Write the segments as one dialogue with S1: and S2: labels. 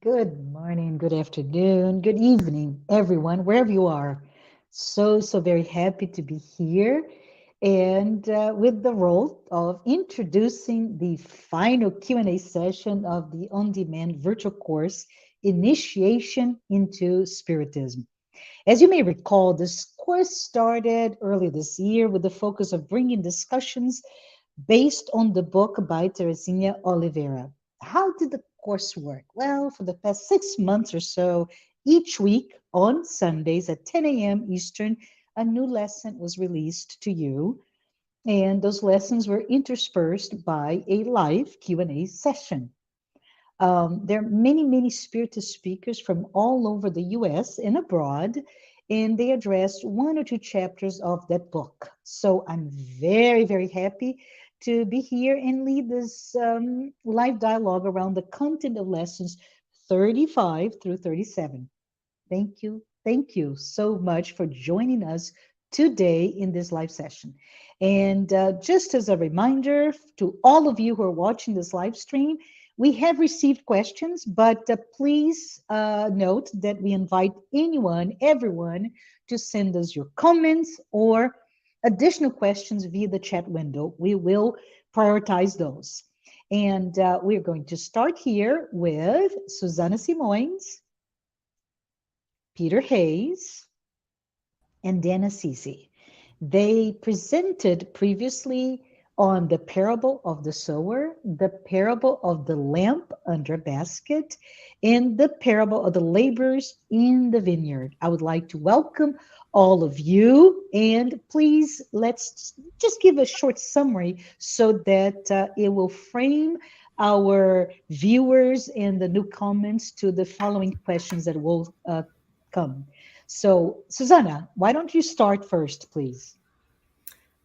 S1: Good morning, good afternoon, good evening, everyone, wherever you are. So very happy to be here and with the role of introducing the final Q&A session of the on-demand virtual course, Initiation into Spiritism. As you may recall, this course started early this year with the focus of bringing discussions based on the book by Teresinha Oliveira. How did the course work? Well, for the past 6 months or so, each week on Sundays at 10 a.m. Eastern, a new lesson was released to you, and those lessons were interspersed by a live Q&A session. There are many Spiritist speakers from all over the US and abroad, and they addressed one or two chapters of that book. So I'm very happy to be here and lead this live dialogue around the content of lessons 35 through 37. Thank you so much for joining us today in this live session. And just as a reminder to all of you who are watching this live stream, we have received questions, but please note that we invite everyone, to send us your comments or additional questions via the chat window. We will prioritize those. And we're going to start here with Susana Simões, Peter Hayes, and Dana Sisi. They presented previously on the parable of the sower, the parable of the lamp under a basket, and the parable of the laborers in the vineyard. I would like to welcome all of you, and please let's just give a short summary so that it will frame our viewers and the new comments to the following questions that will come. So, Susanna, why don't you start first, please?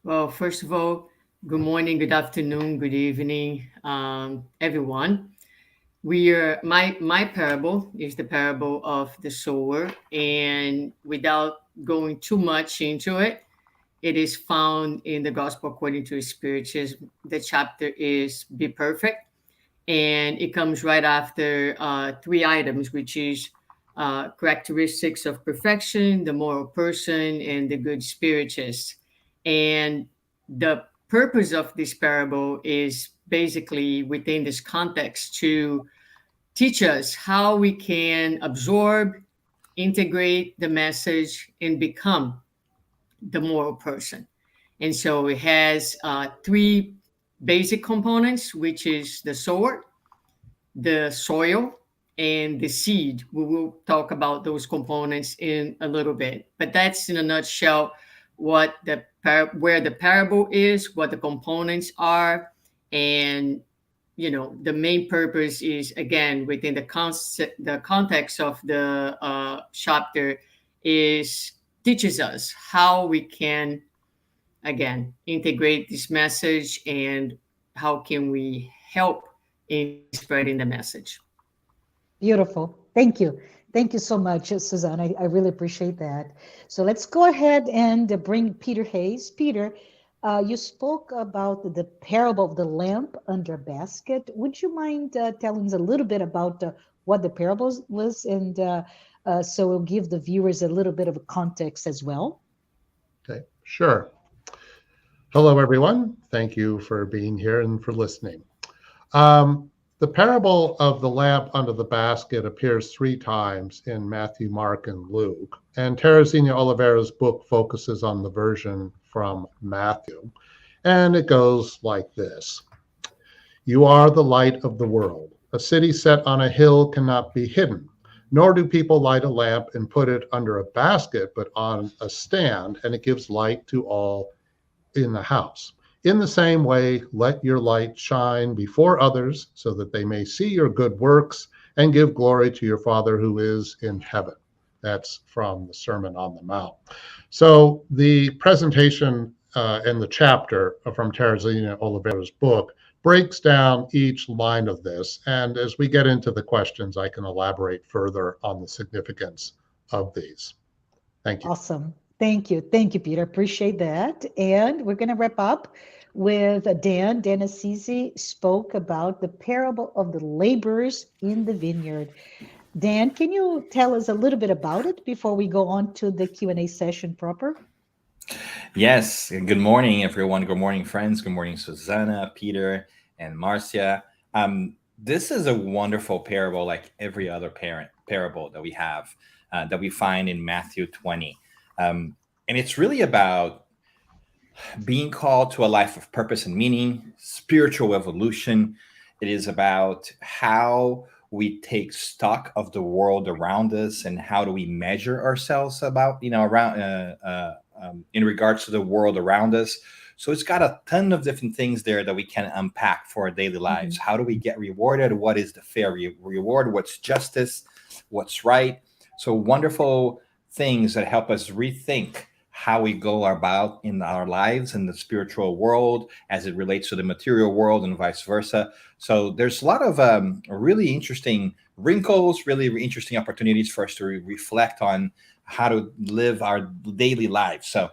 S2: Well, first of all, good morning, good afternoon, good evening, everyone. My parable is the parable of the sower, and without going too much into it, it is found in the Gospel according to Spiritism. The chapter is "Be Perfect," and it comes right after three items, which is characteristics of perfection, the moral person, and the good spiritist. And the purpose of this parable is basically within this context to teach us how we can absorb, integrate the message, and become the moral person. And so it has three basic components, which is the sower, the soil, and the seed. We will talk about those components in a little bit, but that's in a nutshell what where the parable is, what the components are, and the main purpose is, again, within the context of the chapter, is teaches us how we can, again, integrate this message and how can we help in spreading the message.
S1: Beautiful. Thank you. Thank you so much, Suzanne. I really appreciate that. So let's go ahead and bring Peter Hayes. Peter, you spoke about the parable of the lamp under a basket. Would you mind telling us a little bit about what the parable was? And so we'll give the viewers a little bit of a context as well.
S3: Okay, sure. Hello, everyone. Thank you for being here and for listening. The parable of the lamp under the basket appears 3 times in Matthew, Mark, and Luke. And Teresinha Oliveira's book focuses on the version from Matthew. And it goes like this. You are the light of the world. A city set on a hill cannot be hidden, nor do people light a lamp and put it under a basket, but on a stand, and it gives light to all in the house. In the same way, let your light shine before others so that they may see your good works and give glory to your Father who is in heaven. That's from the Sermon on the Mount. So the presentation and the chapter from Teresinha Oliveira's book breaks down each line of this. And as we get into the questions, I can elaborate further on the significance of these. Thank you.
S1: Awesome. Thank you, Peter. Appreciate that. And we're going to wrap up with Dan. Dan Assisi spoke about the parable of the laborers in the vineyard. Dan, can you tell us a little bit about it before we go on to the Q&A session proper?
S4: Yes. Good morning, everyone. Good morning, friends. Good morning, Susanna, Peter, and Marcia. This is a wonderful parable, like every other parable that we have, that we find in Matthew 20. And it's really about being called to a life of purpose and meaning, spiritual evolution. It is about how we take stock of the world around us and how do we measure ourselves about, around in regards to the world around us. So it's got a ton of different things there that we can unpack for our daily lives.
S1: Mhm.
S4: How do we get rewarded? What is the fair reward? What's justice? What's right? So wonderful things that help us rethink how we go about in our lives in the spiritual world as it relates to the material world and vice versa. So there's a lot of really interesting wrinkles, really interesting opportunities for us to reflect on how to live our daily lives. So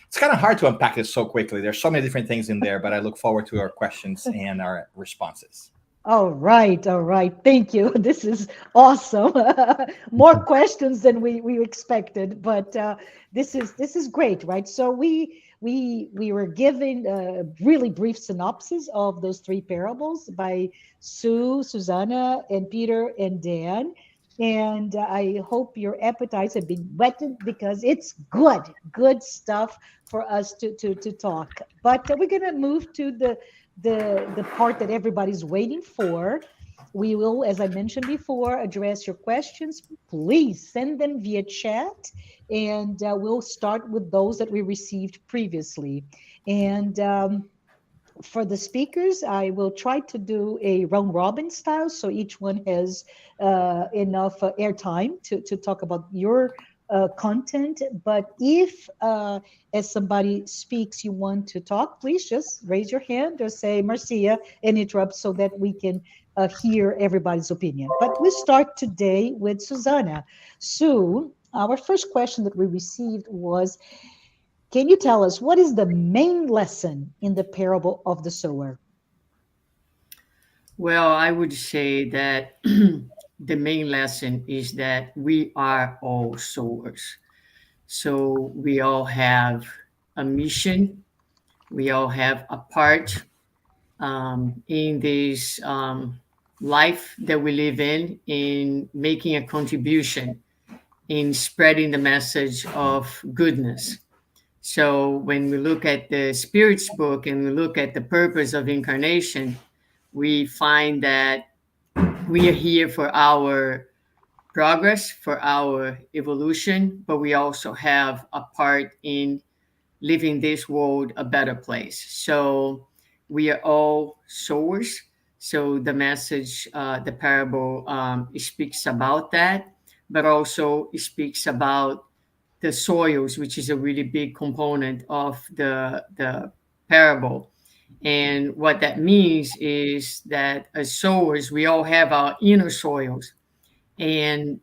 S4: it's kind of hard to unpack this so quickly. There's so many different things in there, but I look forward to our questions and our responses.
S1: All right, all right. Thank you. This is awesome. More questions than we expected, but this is great, right? So we were given a really brief synopsis of those three parables by Sue, Susanna, and Peter and Dan. And I hope your appetites have been whetted because it's good stuff for us to talk. But we're gonna move to the part that everybody's waiting for. We will, as I mentioned before, address your questions. Please send them via chat, and we'll start with those that we received previously. And for the speakers, I will try to do a round robin style, so each one has enough airtime to talk about your content. But if, as somebody speaks, you want to talk, please just raise your hand or say Marcia and interrupt so that we can hear everybody's opinion. But we start today with Susanna. Sue, our first question that we received was, can you tell us what is the main lesson in the parable of the sower?
S2: Well, I would say that the main lesson is that we are all sowers. So we all have a mission, we all have a part in this life that we live in making a contribution, in spreading the message of goodness. So when we look at the Spirit's book and we look at the purpose of incarnation, we find that we are here for our progress, for our evolution, but we also have a part in leaving this world a better place. So we are all sowers. So the message, the parable speaks about that, but also it speaks about the soils, which is a really big component of the parable. And what that means is that as sowers, we all have our inner soils, and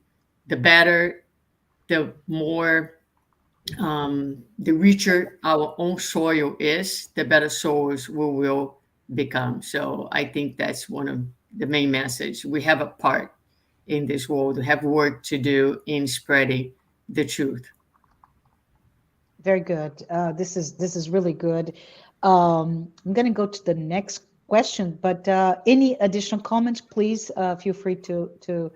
S2: the better, the more, the richer our own soil is, the better sowers we will become. So I think that's one of the main message. We have a part in this world. We have work to do in spreading the truth.
S1: Very good. This is really good. I'm going to go to the next question, but any additional comments, please feel free to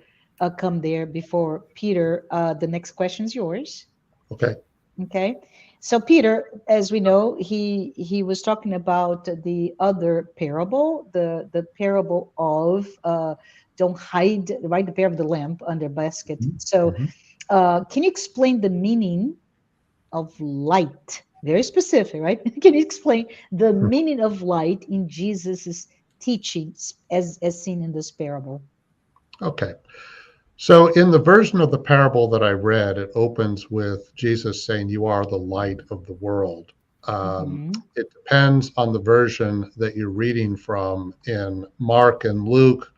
S1: come there before Peter. The next question is yours.
S3: Okay.
S1: Okay. So Peter, as we know, he was talking about the other parable, the parable of don't hide, right? The parable of the lamp under a basket. So
S3: Mhm.
S1: can you explain the meaning of light? Very specific, right? Can you explain the meaning of light in Jesus's teachings as seen in this parable?
S3: Okay. So, in the version of the parable that I read, it opens with Jesus saying, "You are the light of the world."
S1: Hmm.
S3: It depends on the version that you're reading from. In Mark and Luke,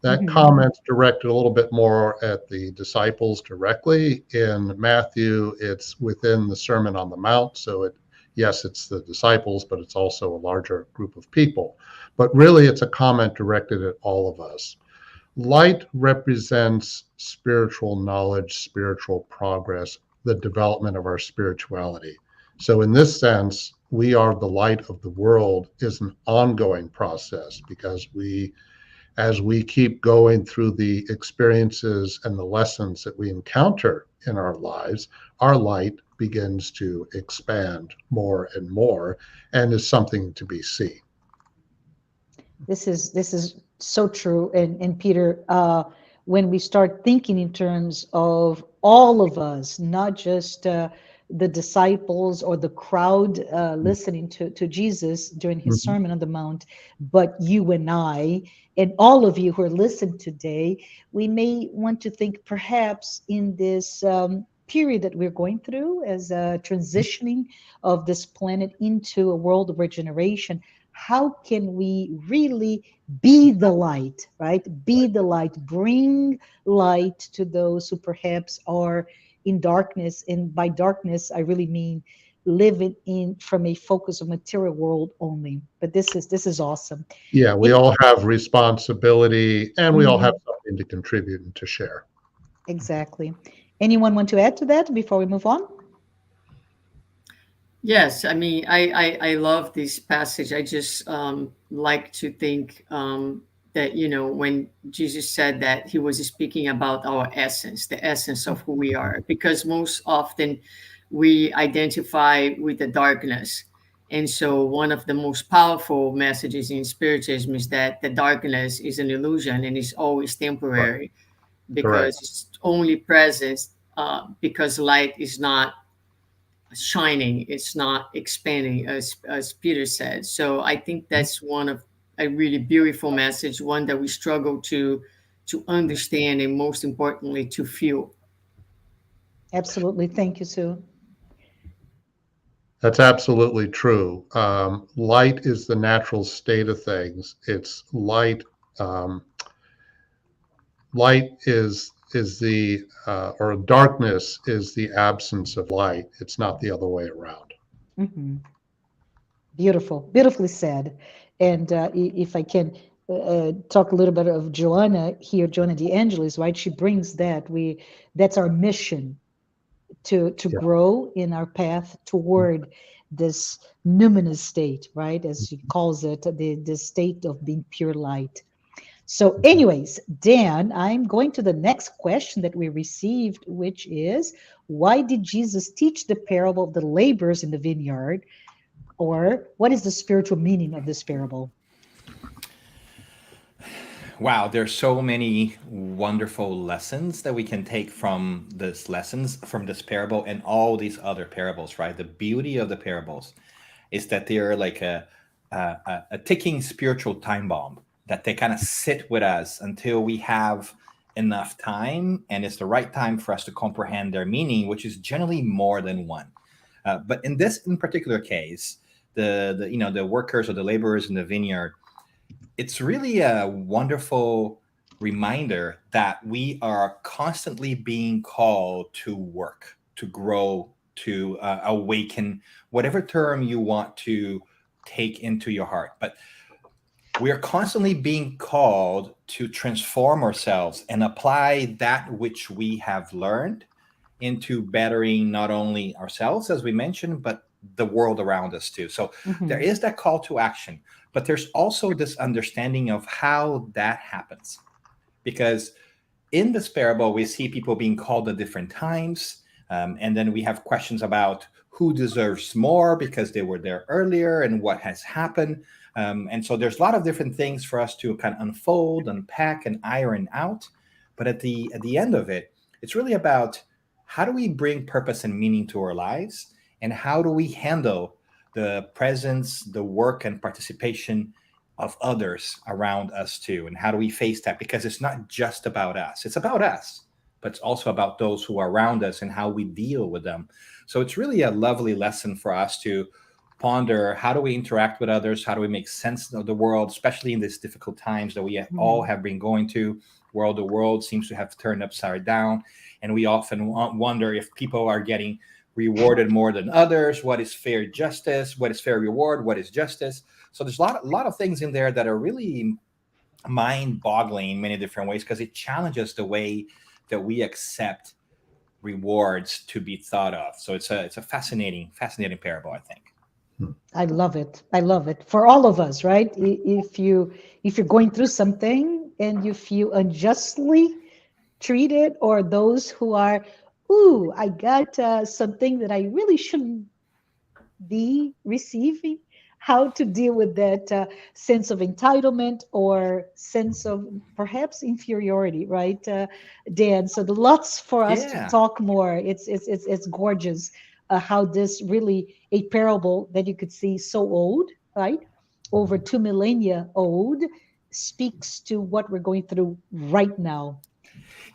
S3: That
S1: Hmm.
S3: comment's directed a little bit more at the disciples directly. In Matthew, it's within the Sermon on the Mount. So yes, it's the disciples, but it's also a larger group of people. But really, it's a comment directed at all of us. Light represents spiritual knowledge, spiritual progress, the development of our spirituality. So, in this sense, we are the light of the world is an ongoing process because as we keep going through the experiences and the lessons that we encounter in our light begins to expand more and more and is something to be seen.
S1: This is so true. And Peter, when we start thinking in terms of all of us, not just the disciples or the crowd listening to Jesus during his
S3: Mhm.
S1: Sermon on the Mount, but you and I, and all of you who are listening today, we may want to think perhaps in this period that we're going through as a transitioning of this planet into a world of regeneration. How can we really be the light, right? Be the light, bring light to those who perhaps are in darkness. And by darkness, I really mean living in from a focus of material world only. But this is awesome.
S3: Yeah, we
S1: And
S3: all have responsibility and we all have
S1: mhm,
S3: something to contribute and to share.
S1: exactly. Anyone want to add to that before we move on?
S2: Yes, I mean, I love this passage. I just like to think that, when Jesus said that he was speaking about our essence, the essence of who we are, because most often we identify with the darkness. And so, one of the most powerful messages in Spiritism is that the darkness is an illusion and is always
S3: Right.
S2: temporary
S3: Correct.
S2: because it's only present because light is not shining, it's not expanding, as Peter said. So I think that's one of a really beautiful message, one that we struggle to understand, and most importantly to feel.
S1: Absolutely. Thank you, Sue.
S3: That's absolutely true. Light is the natural state of things. It's light. Um, light is the or darkness is the absence of light. It's not the other way around.
S1: Mhm. Beautiful, beautifully said. And if I can talk a little bit of Joanna here, Joanna De Angelis, right? She brings that that's our mission to
S3: Yeah.
S1: grow in our path toward this numinous state, right? As she calls it, the state of being pure light. So, anyways, Dan, I'm going to the next question that we received, which is why did Jesus teach the parable of the laborers in the vineyard? Or what is the spiritual meaning of this parable?
S4: Wow, there's so many wonderful lessons that we can take from this lessons from this parable and all these other parables, right? The beauty of the parables is that they're like a ticking spiritual time bomb that they kind of sit with us until we have enough time and it's the right time for us to comprehend their meaning, which is generally more than one. But in this in particular case, the workers or the laborers in the vineyard, it's really a wonderful reminder that we are constantly being called to work, to grow, to awaken, whatever term you want to take into your heart. But we are constantly being called to transform ourselves and apply that which we have learned into bettering not only ourselves, as we mentioned, but the world around us too. So there
S1: Mhm.
S4: is that call to action, but there's also this understanding of how that happens. Because in this parable, we see people being called at different times. And then we have questions about who deserves more because they were there earlier and what has happened. And so there's a lot of different things for us to kind of unfold, unpack, and iron out. But at the end of it, it's really about how do we bring purpose and meaning to our lives, and how do we handle the presence, the work, and participation of others around us too, and how do we face that, because it's not just about us, it's about us, but it's also about those who are around us and how we deal with them. So it's really a lovely lesson for us to ponder how do we interact with others, how do we make sense of the world, especially in these difficult times that we all
S1: Mhm.
S4: have been going to, where the world seems to have turned upside down, and we often wonder if people are getting rewarded more than others. What is fair justice? What is fair reward? What is justice? So there's a lot of things in there that are really mind-boggling in many different ways because it challenges the way that we accept rewards to be thought of. So it's a fascinating parable, I think.
S1: I love it. I love it for all of us, right? If you're going through something and you feel unjustly treated, or those who are, ooh, I got something that I really shouldn't be receiving, how to deal with that sense of entitlement or sense of perhaps inferiority, right, Dan? So the lots for us to
S4: Yeah.
S1: talk more. It's gorgeous how this really a parable that you could see so old, right, over 2 millennia old, speaks to what we're going through right now.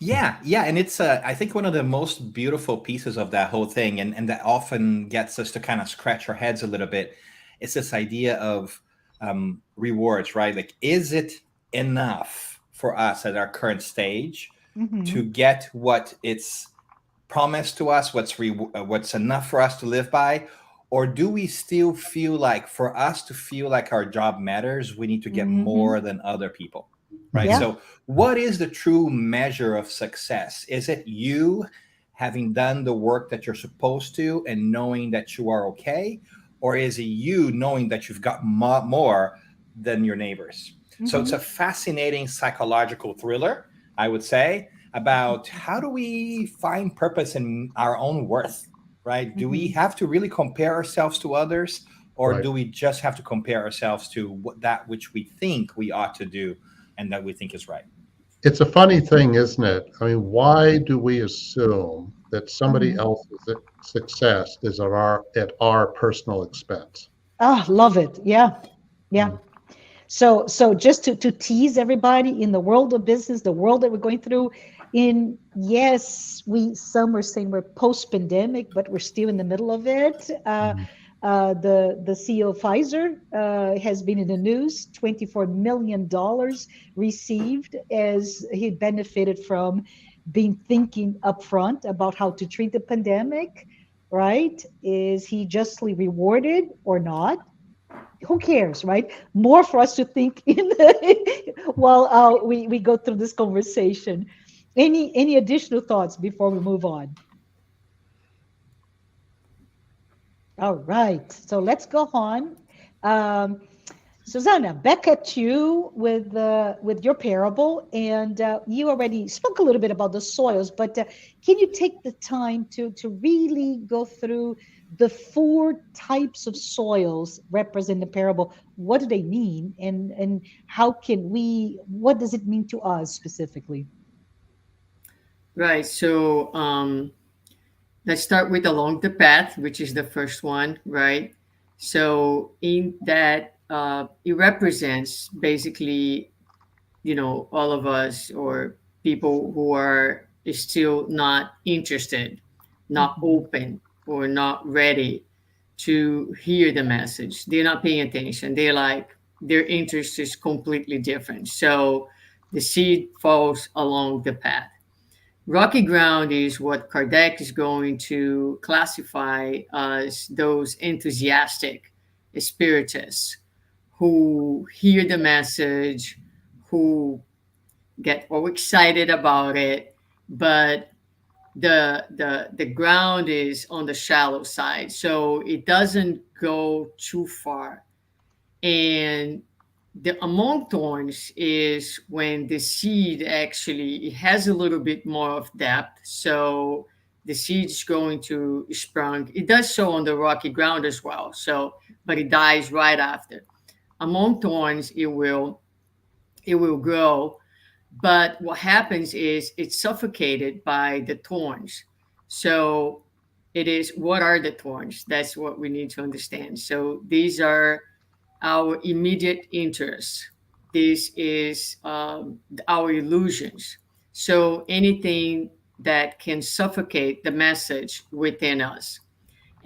S4: Yeah, and it's I think one of the most beautiful pieces of that whole thing, and that often gets us to kind of scratch our heads a little bit. It's this idea of rewards, right? Like, is it enough for us at our current stage to
S1: Hmm.
S4: get what it's promised to us, what's enough for us to live by, or do we still feel like for us to feel like our job matters, we need to get more
S1: Hmm.
S4: than other people, right?
S3: Mhm.
S1: Yeah.
S4: So what is the true measure of success? Is it you having done the work that you're supposed to and knowing that you are okay, or is it you knowing that you've got more than your neighbors? So it's a
S1: Hmm.
S4: fascinating psychological thriller, I would say, about how do we find purpose in our own worth, right? Do we
S1: Hmm.
S4: have to really compare ourselves to others, or
S3: Right.
S4: do we just have to compare ourselves to that which we think we ought to do and that we think is right?
S3: It's a funny thing, isn't it? I mean, why do we assume that somebody
S1: Hmm.
S3: else's success is at our personal expense?
S1: Ah, love it. Yeah. Yeah.
S3: Mm.
S1: So just to tease everybody in the world of business, the world that we're going through, in yes, we some are saying we're post-pandemic, but we're still in the middle of it.
S3: Mm.
S1: The CEO of Pfizer has been in the news. $24 million received as he benefited from being thinking upfront about how to treat the pandemic. Right? Is he justly rewarded or not? Who cares, right? More for us to think in while we go through this conversation. Any additional thoughts before we move on? All right, so let's go on. Um, Susanna, back at you with your parable, and you already spoke a little bit about the soils, but can you take the time to really go through the four types of soils represent the parable? What do they mean, and how can we? What does it mean to us specifically?
S2: Right. So let's start with along the path, which is the first one, right? So in that, it represents basically, all of us or people who are still not interested, not
S1: Hmm.
S2: open, or not ready to hear the message. They're not paying attention. They're like, their interest is completely different. So the seed falls along the path. Rocky ground is what Kardec is going to classify as those enthusiastic spiritists who hear the message, who get all excited about it, but the ground is on the shallow side, so it doesn't go too far. And the among thorns is when the seed actually it has a little bit more of depth, so the seed's going to sprung. It does so on the rocky ground as well, so but it dies right after. Among thorns, it will grow, but what happens is it's suffocated by the thorns. So it is, what are the thorns? That's what we need to understand. So these are our immediate interests. This is our illusions. So anything that can suffocate the message within us.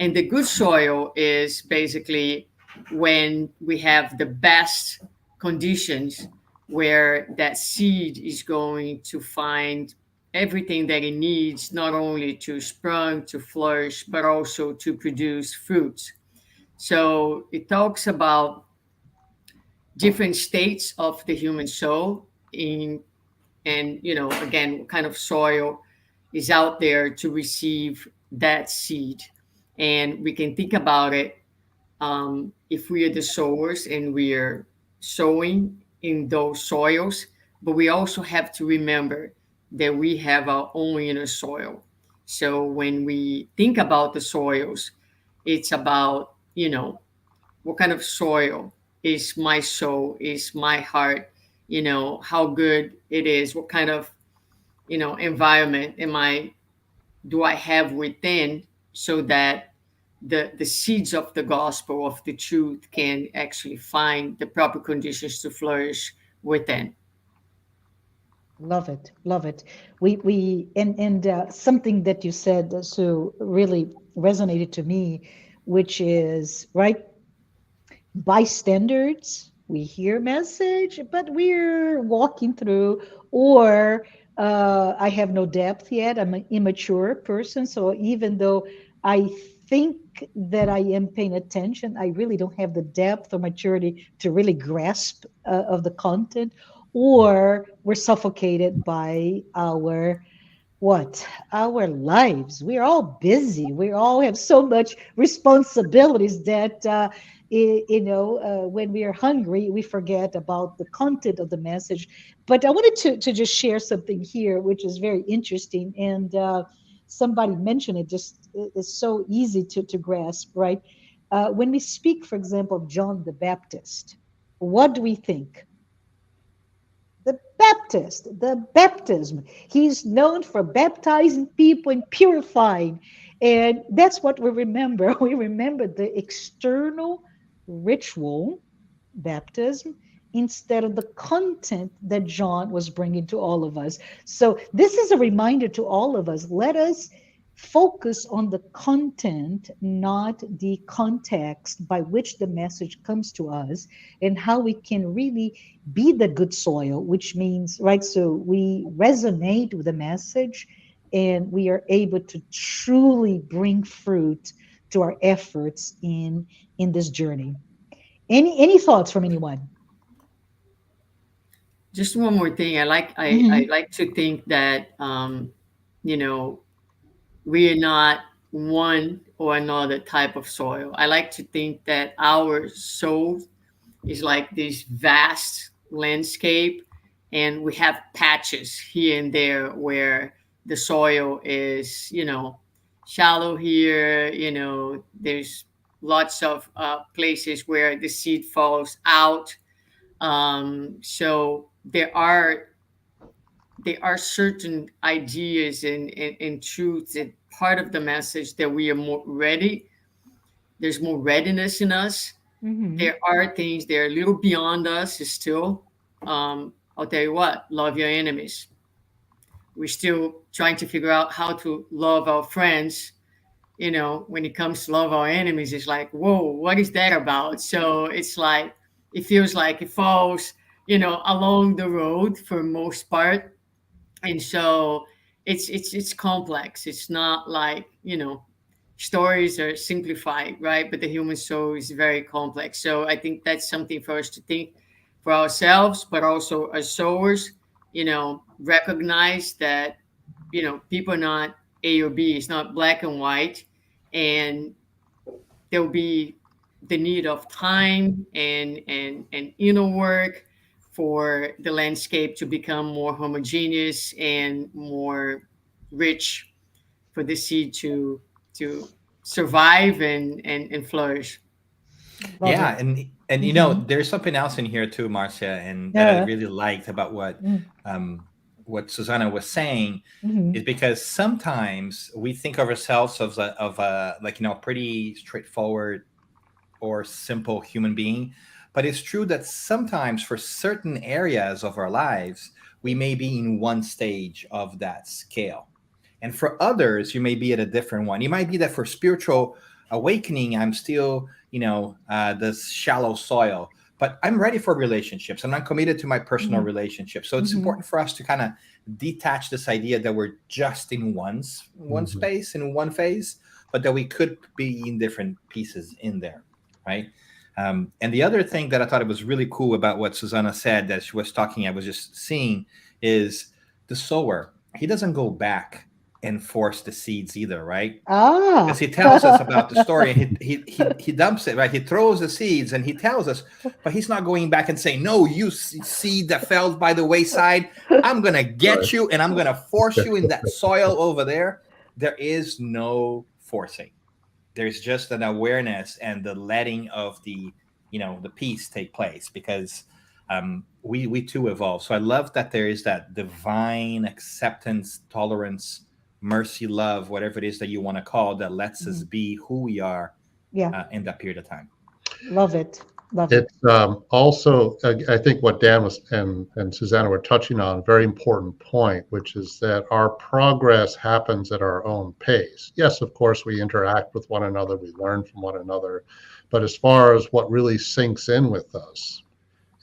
S2: And the good soil is basically when we have the best conditions where that seed is going to find everything that it needs, not only to sprung, to flourish, but also to produce fruits. So it talks about different states of the human soul in, and again, what kind of soil is out there to receive that seed. And we can think about it, if we are the sowers and we are sowing in those soils, but we also have to remember that we have our own inner soil. So when we think about the soils, it's about, what kind of soil is my soul, is my heart, how good it is, what kind of, environment do I have within, so that the seeds of the gospel of the truth can actually find the proper conditions to flourish within.
S1: Love it, love it. We and something that you said, so really resonated to me, which is right, bystanders. We hear message, but we're walking through, or I have no depth yet. I'm an immature person, so even though I think that I am paying attention, I really don't have the depth or maturity to really grasp of the content, or we're suffocated by our what, our lives. We're all busy, we all have so much responsibilities that when we are hungry we forget about the content of the message. But I wanted to just share something here which is very interesting, and somebody mentioned it, just is so easy to grasp, right? When we speak, for example, of John the Baptist, what do we think? The Baptist, the baptism. He's known for baptizing people and purifying. And that's what we remember. We remember the external ritual, baptism, instead of the content that John was bringing to all of us. So, this is a reminder to all of us. Let us focus on the content, not the context by which the message comes to us, and how we can really be the good soil, which means, right, so we resonate with the message and we are able to truly bring fruit to our efforts in this journey. Any thoughts from anyone?
S2: Just one more thing. I
S1: Hmm.
S2: like to think that, you know we are not one or another type of soil. I like to think that our soul is like this vast landscape, and we have patches here and there where the soil is, shallow here. There's lots of places where the seed falls out. So there are certain ideas and truths and part of the message that we are more ready. There's more readiness in us.
S1: Hmm.
S2: There are things that are a little beyond us still. I'll tell you what, love your enemies. We're still trying to figure out how to love our friends. When it comes to love our enemies, it's like, whoa, what is that about? So it's like, it feels like it falls, along the road for most part. And so it's complex. It's not like, stories are simplified, right? But the human soul is very complex. So I think that's something for us to think for ourselves, but also as sowers, recognize that, people are not A or B. It's not black and white. And there'll be the need of time and inner work for the landscape to become more homogeneous and more rich, for the seed to survive and flourish.
S1: Love
S4: Yeah,
S1: it.
S4: and
S1: Hmm.
S4: there's something else in here too, Marcia, and that I
S1: Yeah.
S4: really liked about what Susanna was saying, is
S1: Hmm.
S4: because sometimes we think of ourselves of a like pretty straightforward or simple human being, but it's true that sometimes for certain areas of our lives we may be in one stage of that scale, and for others you may be at a different one. You might be that for spiritual awakening. I'm still, this shallow soil, but I'm ready for relationships and I'm committed to my personal
S1: Mhm.
S4: relationships. So it's
S1: Mhm.
S4: important for us to kind of detach this idea that we're just in one
S3: Mhm.
S4: space, in one phase, but that we could be in different pieces in there, right? And the other thing that I thought it was really cool about what Susanna said that she was talking, I was just seeing, is the sower. He doesn't go back and force the seeds either, right? Because
S1: Ah.
S4: he tells us about the story and he dumps it, right? He throws the seeds and he tells us, but he's not going back and saying, no, you seed that fell by the wayside, I'm gonna
S3: Right.
S4: get you and I'm gonna force you in that soil over there. There is no forcing. There's just an awareness and the letting of the peace take place, because we too evolve. So I love that there is that divine acceptance, tolerance, mercy, love, whatever it is that you want to call, that lets us
S1: Mhm.
S4: be who we are
S1: Yeah,
S4: in that period of time.
S1: love it. Love it.
S3: It's also, I think what Dan was and Susanna were touching on, a very important point, which is that our progress happens at our own pace. Yes, of course, we interact with one another, we learn from one another, but as far as what really sinks in with us,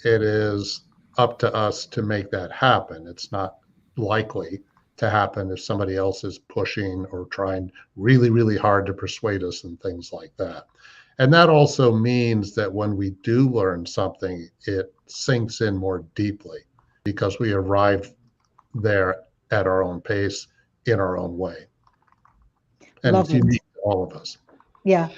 S3: it is up to us to make that happen. It's not likely to happen if somebody else is pushing or trying really, really hard to persuade us and things like that. And that also means that when we do learn something, it sinks in more deeply because we arrive there at our own pace in our own way. And
S1: Love
S3: it's
S1: it.
S3: unique to all of us.
S1: Yeah.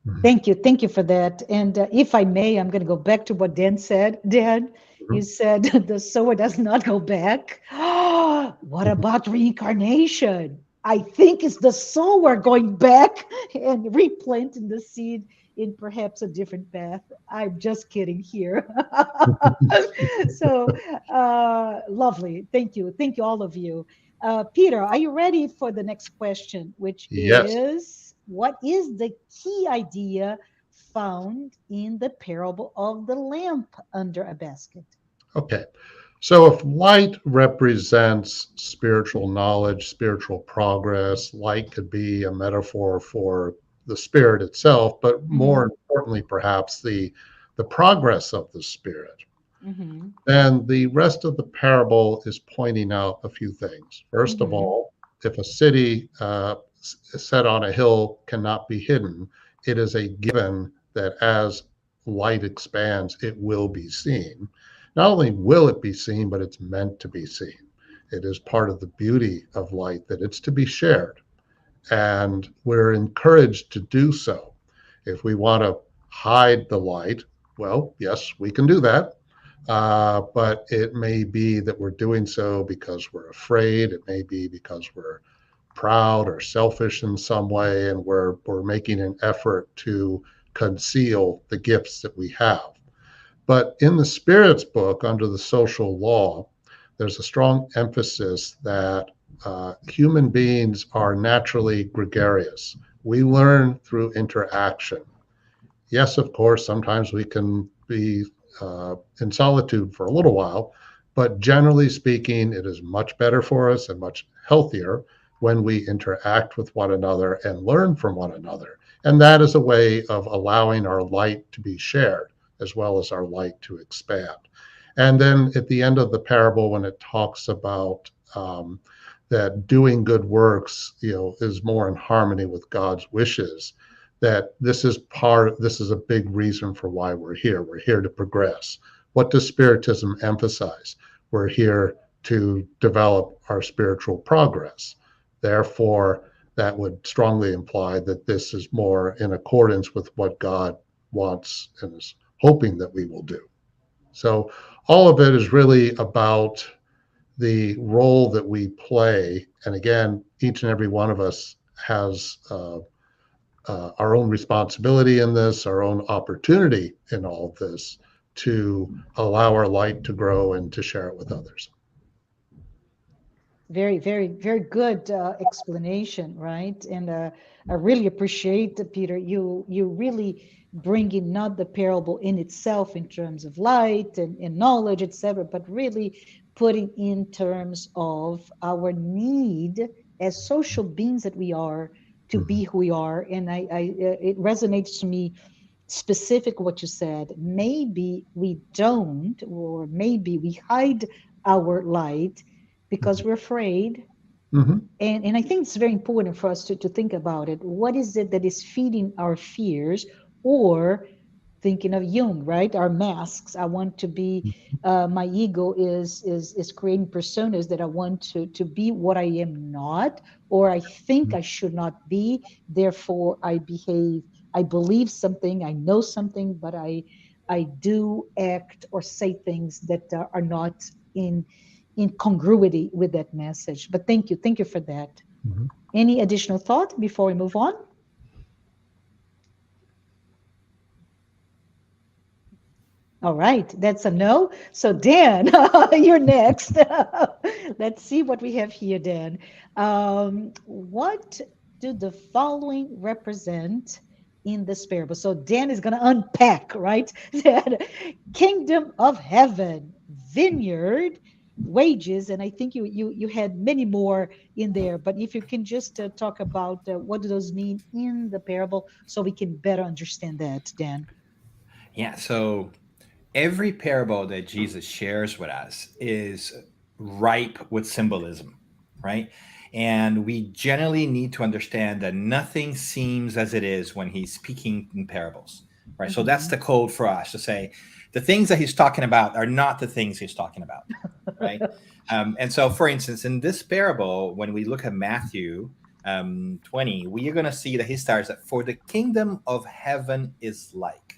S3: Mhm.
S1: Thank you. Thank you for that. And if I may, I'm going to go back to what Dan said. Dan, you said the sower does not go back. What
S3: Mhm.
S1: about reincarnation? I think it's the sower going back and replanting the seed in perhaps a different path. I'm just kidding here. So lovely. Thank you. Thank you, all of you. Peter, are you ready for the next question, which
S3: Yes.
S1: is what is the key idea found in the parable of the lamp under a basket?
S3: Okay. So if light represents spiritual knowledge, spiritual progress, light could be a metaphor for the spirit itself, but more
S1: Hmm.
S3: importantly, perhaps the progress of the spirit.
S1: Hmm.
S3: Then the rest of the parable is pointing out a few things. First of
S1: Hmm.
S3: all, if a city set on a hill cannot be hidden, it is a given that as light expands, it will be seen. Not only will it be seen, but it's meant to be seen. It is part of the beauty of light that it's to be shared. And we're encouraged to do so. If we want to hide the light, well, yes, we can do that. But it may be that we're doing so because we're afraid. It may be because we're proud or selfish in some way, and we're making an effort to conceal the gifts that we have. But in the Spirit's book, under the social law, there's a strong emphasis that human beings are naturally gregarious. We learn through interaction. Yes, of course, sometimes we can be in solitude for a little while, but generally speaking, it is much better for us and much healthier when we interact with one another and learn from one another. And that is a way of allowing our light to be shared as well as our light to expand. And then at the end of the parable, when it talks about that doing good works, is more in harmony with God's wishes, that this is a big reason for why we're here. We're here to progress. What does Spiritism emphasize? We're here to develop our spiritual progress. Therefore, that would strongly imply that this is more in accordance with what God wants and is hoping that we will do. So, all of it is really about the role that we play. And again, each and every one of us has our own responsibility in this, our own opportunity in all of this to allow our light to grow and to share it with others.
S1: Very, very, very good explanation, right? And I really appreciate, Peter, you really bringing not the parable in itself in terms of light and knowledge, etc., but really putting in terms of our need as social beings that we are to
S3: Mhm.
S1: be who we are. And it resonates to me specific what you said. Maybe we don't, or maybe we hide our light because
S3: Mhm.
S1: we're afraid.
S3: Mhm.
S1: And I think it's very important for us to think about it. What is it that is feeding our fears? Or thinking of Jung, right? Our masks. I want to be. My ego is creating personas that I want to be what I am not, or I think I should not be. Therefore, I behave. I believe something. I know something, but I do act or say things that are not in in congruity with that message. But thank you for that.
S3: Mhm.
S1: Any additional thought before we move on? All right, that's a no. So, Dan, you're next. Let's see what we have here, Dan. What do the following represent in this parable? So, Dan is going to unpack, right? That kingdom of heaven, vineyard, wages, and I think you had many more in there. But if you can just talk about what do those mean in the parable, so we can better understand that, Dan.
S4: Yeah. So every parable that Jesus shares with us is ripe with symbolism, right? And we generally need to understand that nothing seems as it is when he's speaking in parables, right? So that's the
S1: Mhm.
S4: code for us to say the things that he's talking about are not the things he's talking about, right? And so, for instance, in this parable, when we look at Matthew 20, we are going to see that he starts that for the kingdom of heaven is like.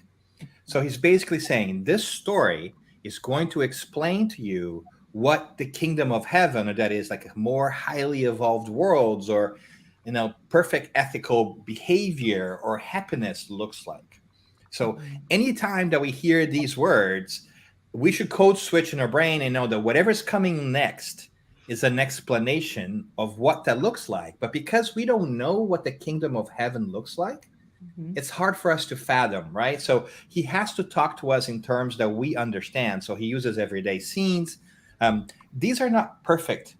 S4: So he's basically saying this story is going to explain to you what the kingdom of heaven, or that is like more highly evolved worlds, or perfect ethical behavior or happiness looks like. So
S1: Mhm.
S4: anytime that we hear these words, we should code switch in our brain and know that whatever's coming next is an explanation of what that looks like. But because we don't know what the kingdom of heaven looks like,
S1: Mhm.
S4: it's hard for us to fathom, right? So he has to talk to us in terms that we understand. So he uses everyday scenes. These are not perfect.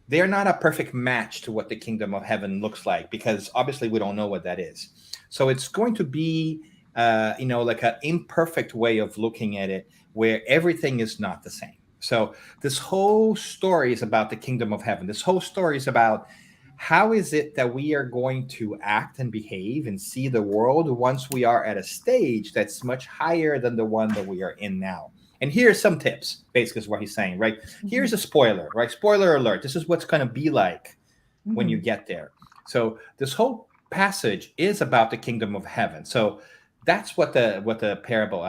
S4: They are not a perfect match to what the kingdom of heaven looks like because obviously we don't know what that is. So it's going to be, like an imperfect way of looking at it where everything is not the same. So this whole story is about the kingdom of heaven. This whole story is about how is it that we are going to act and behave and see the world once we are at a stage that's much higher than the one that we are in now. And here's some tips, basically, is what he's saying, right? Here's
S1: Mhm.
S4: a spoiler, right? Spoiler alert. This is what's going to be like when you
S1: Mhm.
S4: get there. So this whole passage is about the kingdom of heaven. So that's what the parable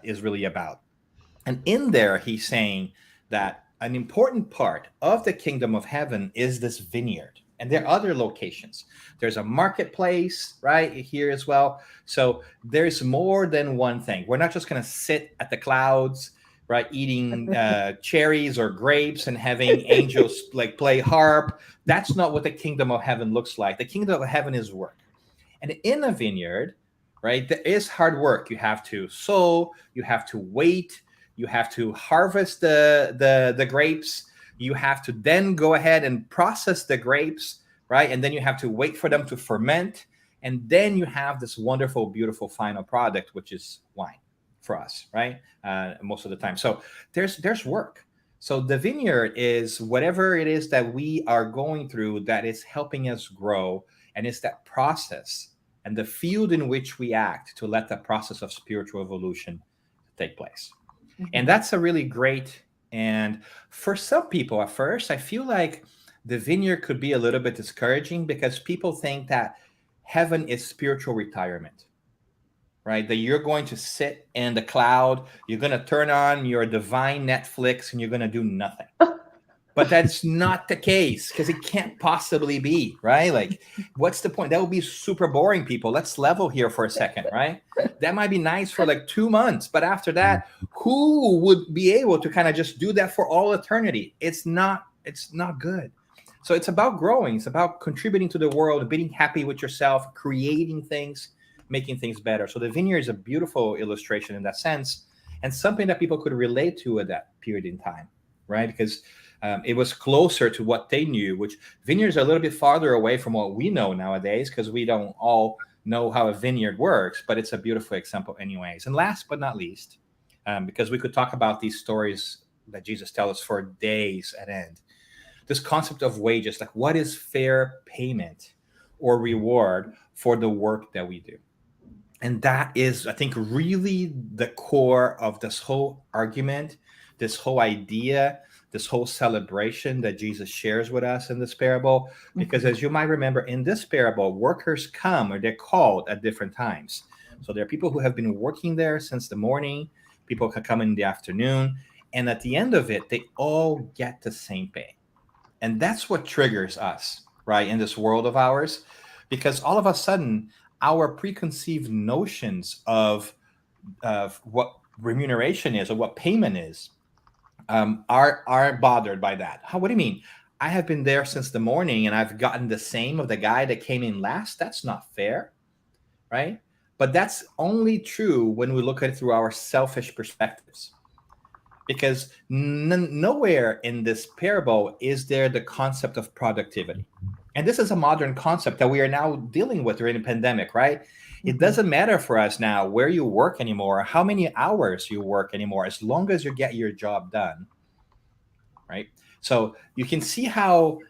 S4: is really about. And in there, he's saying that an important part of the kingdom of heaven is this vineyard. And there are other locations. There's a marketplace right here as well. So there's more than one thing. We're not just going to sit at the clouds, right, eating cherries or grapes and having angels like play harp. That's not what the kingdom of heaven looks like. The kingdom of heaven is work. And in a vineyard, right, there is hard work. You have to sow, you have to wait, you have to harvest the grapes, you have to then go ahead and process the grapes, right? And then you have to wait for them to ferment. And then you have this wonderful, beautiful final product, which is wine for us, right? Most of the time. So there's work. So the vineyard is whatever it is that we are going through that is helping us grow, and it's that process and the field in which we act to let the process of spiritual evolution take place. And
S1: Mhm.
S4: that's a really great. And for some people at first, I feel like the vineyard could be a little bit discouraging because people think that heaven is spiritual retirement, right? That you're going to sit in the cloud, you're going to turn on your divine Netflix, and you're going to do nothing. But that's not the case because it can't possibly be, right? Like, what's the point? That would be super boring, people. Let's level here for a second, right? That might be nice for like 2 months, but after that, who would be able to kind of just do that for all eternity? It's not good. So it's about growing, it's about contributing to the world, being happy with yourself, creating things, making things better. So the vineyard is a beautiful illustration in that sense, and something that people could relate to at that period in time, right? Because It was closer to what they knew, which vineyards are a little bit farther away from what we know nowadays because we don't all know how a vineyard works, but it's a beautiful example, anyways. And last but not least, because we could talk about these stories that Jesus tells us for days at end, this concept of wages, like what is fair payment or reward for the work that we do? And that is, I think, really the core of this whole argument, this whole idea, this whole celebration that Jesus shares with us in this parable. Because
S1: Mhm.
S4: as you might remember, in this parable, workers come or they're called at different times. So there are people who have been working there since the morning, people can come in the afternoon, and at the end of it, they all get the same pay. And that's what triggers us, right, in this world of ours, because all of a sudden, our preconceived notions of what remuneration is or what payment is are bothered by that. How? What do you mean? I have been there since the morning and I've gotten the same of the guy that came in last. That's not fair, right? But that's only true when we look at it through our selfish perspectives. Because nowhere in this parable is there the concept of productivity. And this is a modern concept that we are now dealing with during the pandemic, right? It
S1: Mhm.
S4: doesn't matter for us now where you work anymore, how many hours you work anymore, as long as you get your job done, right? So you can see how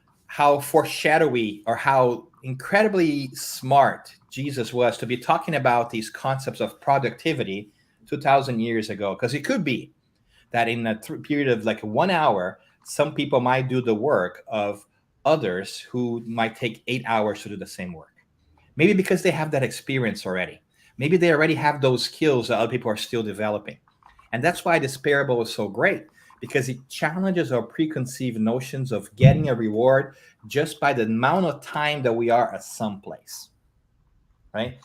S4: foreshadowy or how incredibly smart Jesus was to be talking about these concepts of productivity 2000 years ago, because it could be that in a period of like 1 hour, some people might do the work of others who might take 8 hours to do the same work. Maybe because they have that experience already. Maybe they already have those skills that other people are still developing. And that's why this parable is so great, because it challenges our preconceived notions of getting a reward just by the amount of time that we are at some place, right?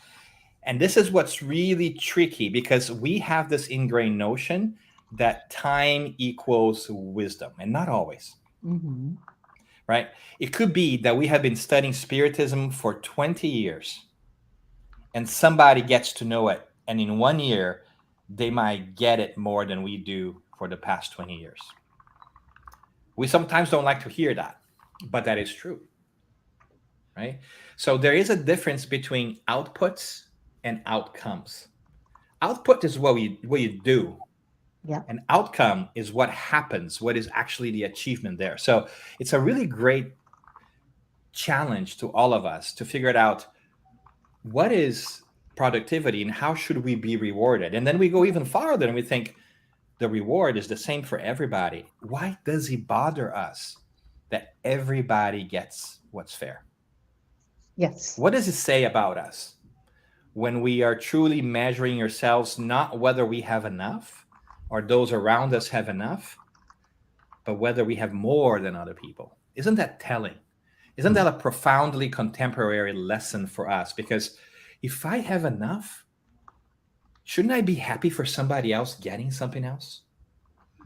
S4: And this is what's really tricky because we have this ingrained notion that time equals wisdom, and not always,
S1: Mhm.
S4: right? It could be that we have been studying Spiritism for 20 years and somebody gets to know it, and in 1 year, they might get it more than we do for the past 20 years. We sometimes don't like to hear that, but that is true, right? So there is a difference between outputs and outcomes. Output is what you do,
S1: Yeah.
S4: and outcome is what happens, what is actually the achievement there. So it's a really great challenge to all of us to figure it out, what is productivity and how should we be rewarded. And then we go even farther and we think the reward is the same for everybody. Why does it bother us that everybody gets what's fair?
S1: Yes.
S4: What does it say about us when we are truly measuring ourselves, not whether we have enough or those around us have enough, but whether we have more than other people? Isn't that telling? Isn't that a profoundly contemporary lesson for us? Because if I have enough, shouldn't I be happy for somebody else getting something else?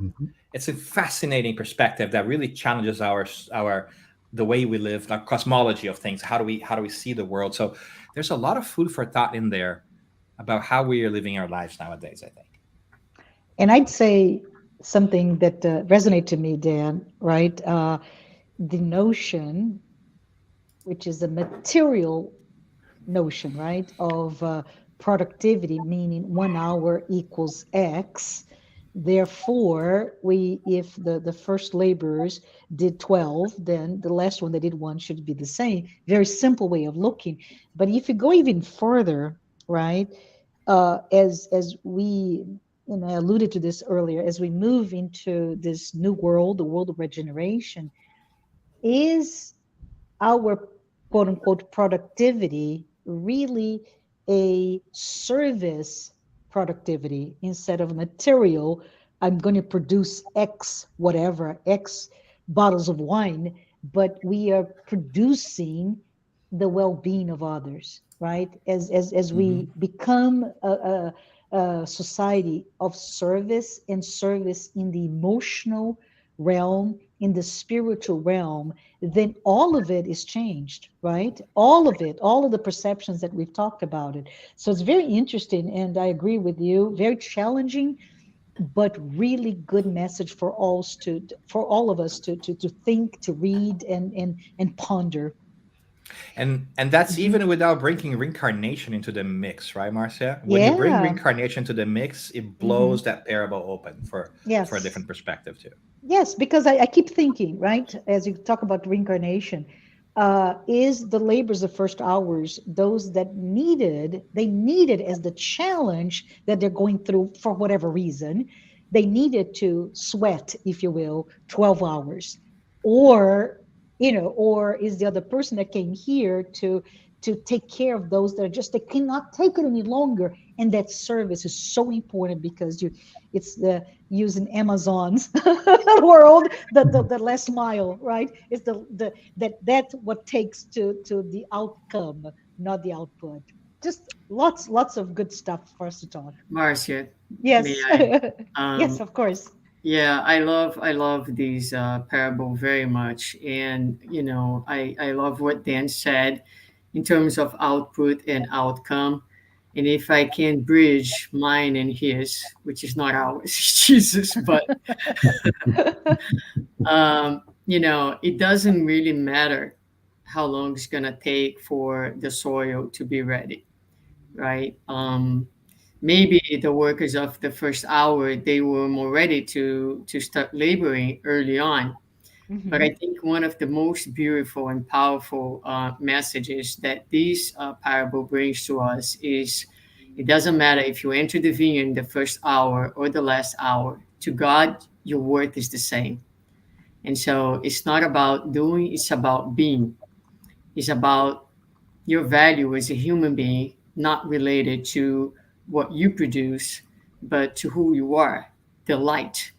S3: Mhm.
S4: It's a fascinating perspective that really challenges our the way we live, our cosmology of things. How do we see the world? So there's a lot of food for thought in there about how we are living our lives nowadays, I think.
S1: And I'd say something that resonated to me, Dan, right? The notion, which is a material notion, right, of productivity, meaning 1 hour equals X. Therefore, if the first laborers did 12, then the last one that did one should be the same. Very simple way of looking. But if you go even further, right, as we, and I alluded to this earlier, as we move into this new world, the world of regeneration, is our quote unquote productivity really a service productivity instead of material? I'm going to produce X, whatever, X bottles of wine, but we are producing the well-being of others, right? As we
S4: Hmm.
S1: become a society of service, and service in the emotional realm, in the spiritual realm, then all of it is changed, right? All of it, all of the perceptions that we've talked about it. So it's very interesting, and I agree with you, very challenging but really good message for for all of us to think, to read, and ponder.
S4: And that's
S1: Mhm.
S4: even without bringing reincarnation into the mix, right, Marcia? When you bring
S1: Yeah.
S4: reincarnation to the mix, it
S1: Hmm.
S4: blows that parable open for a
S1: Yes.
S4: different perspective too.
S1: Yes, because I keep thinking, right, as you talk about reincarnation, is the labors of first hours those that they needed as the challenge that they're going through for whatever reason, they needed to sweat, if you will, 12 hours. Or, or is the other person that came here to take care of those that are just, they cannot take it any longer. And that service is so important because it's the using Amazon's world, the last mile, right? It's that's what takes to the outcome, not the output. Just lots of good stuff for us to talk.
S2: Marcia, may
S1: Yes.
S2: I?
S1: Yes,
S2: Um,
S1: of course.
S2: yeah, I love these parable very much, and I love what Dan said in terms of output and outcome. And if I can bridge mine and his, which is not ours, Jesus, but it doesn't really matter how long it's gonna take for the soil to be ready, right? Maybe the workers of the first hour, they were more ready to start laboring early on. But I
S1: Hmm.
S2: think one of the most beautiful and powerful messages that this parable brings to us is, it doesn't matter if you enter the vineyard in the first hour or the last hour. To God, your worth is the same. And so it's not about doing, it's about being. It's about your value as a human being, not related to what you produce, but to who you are, the light.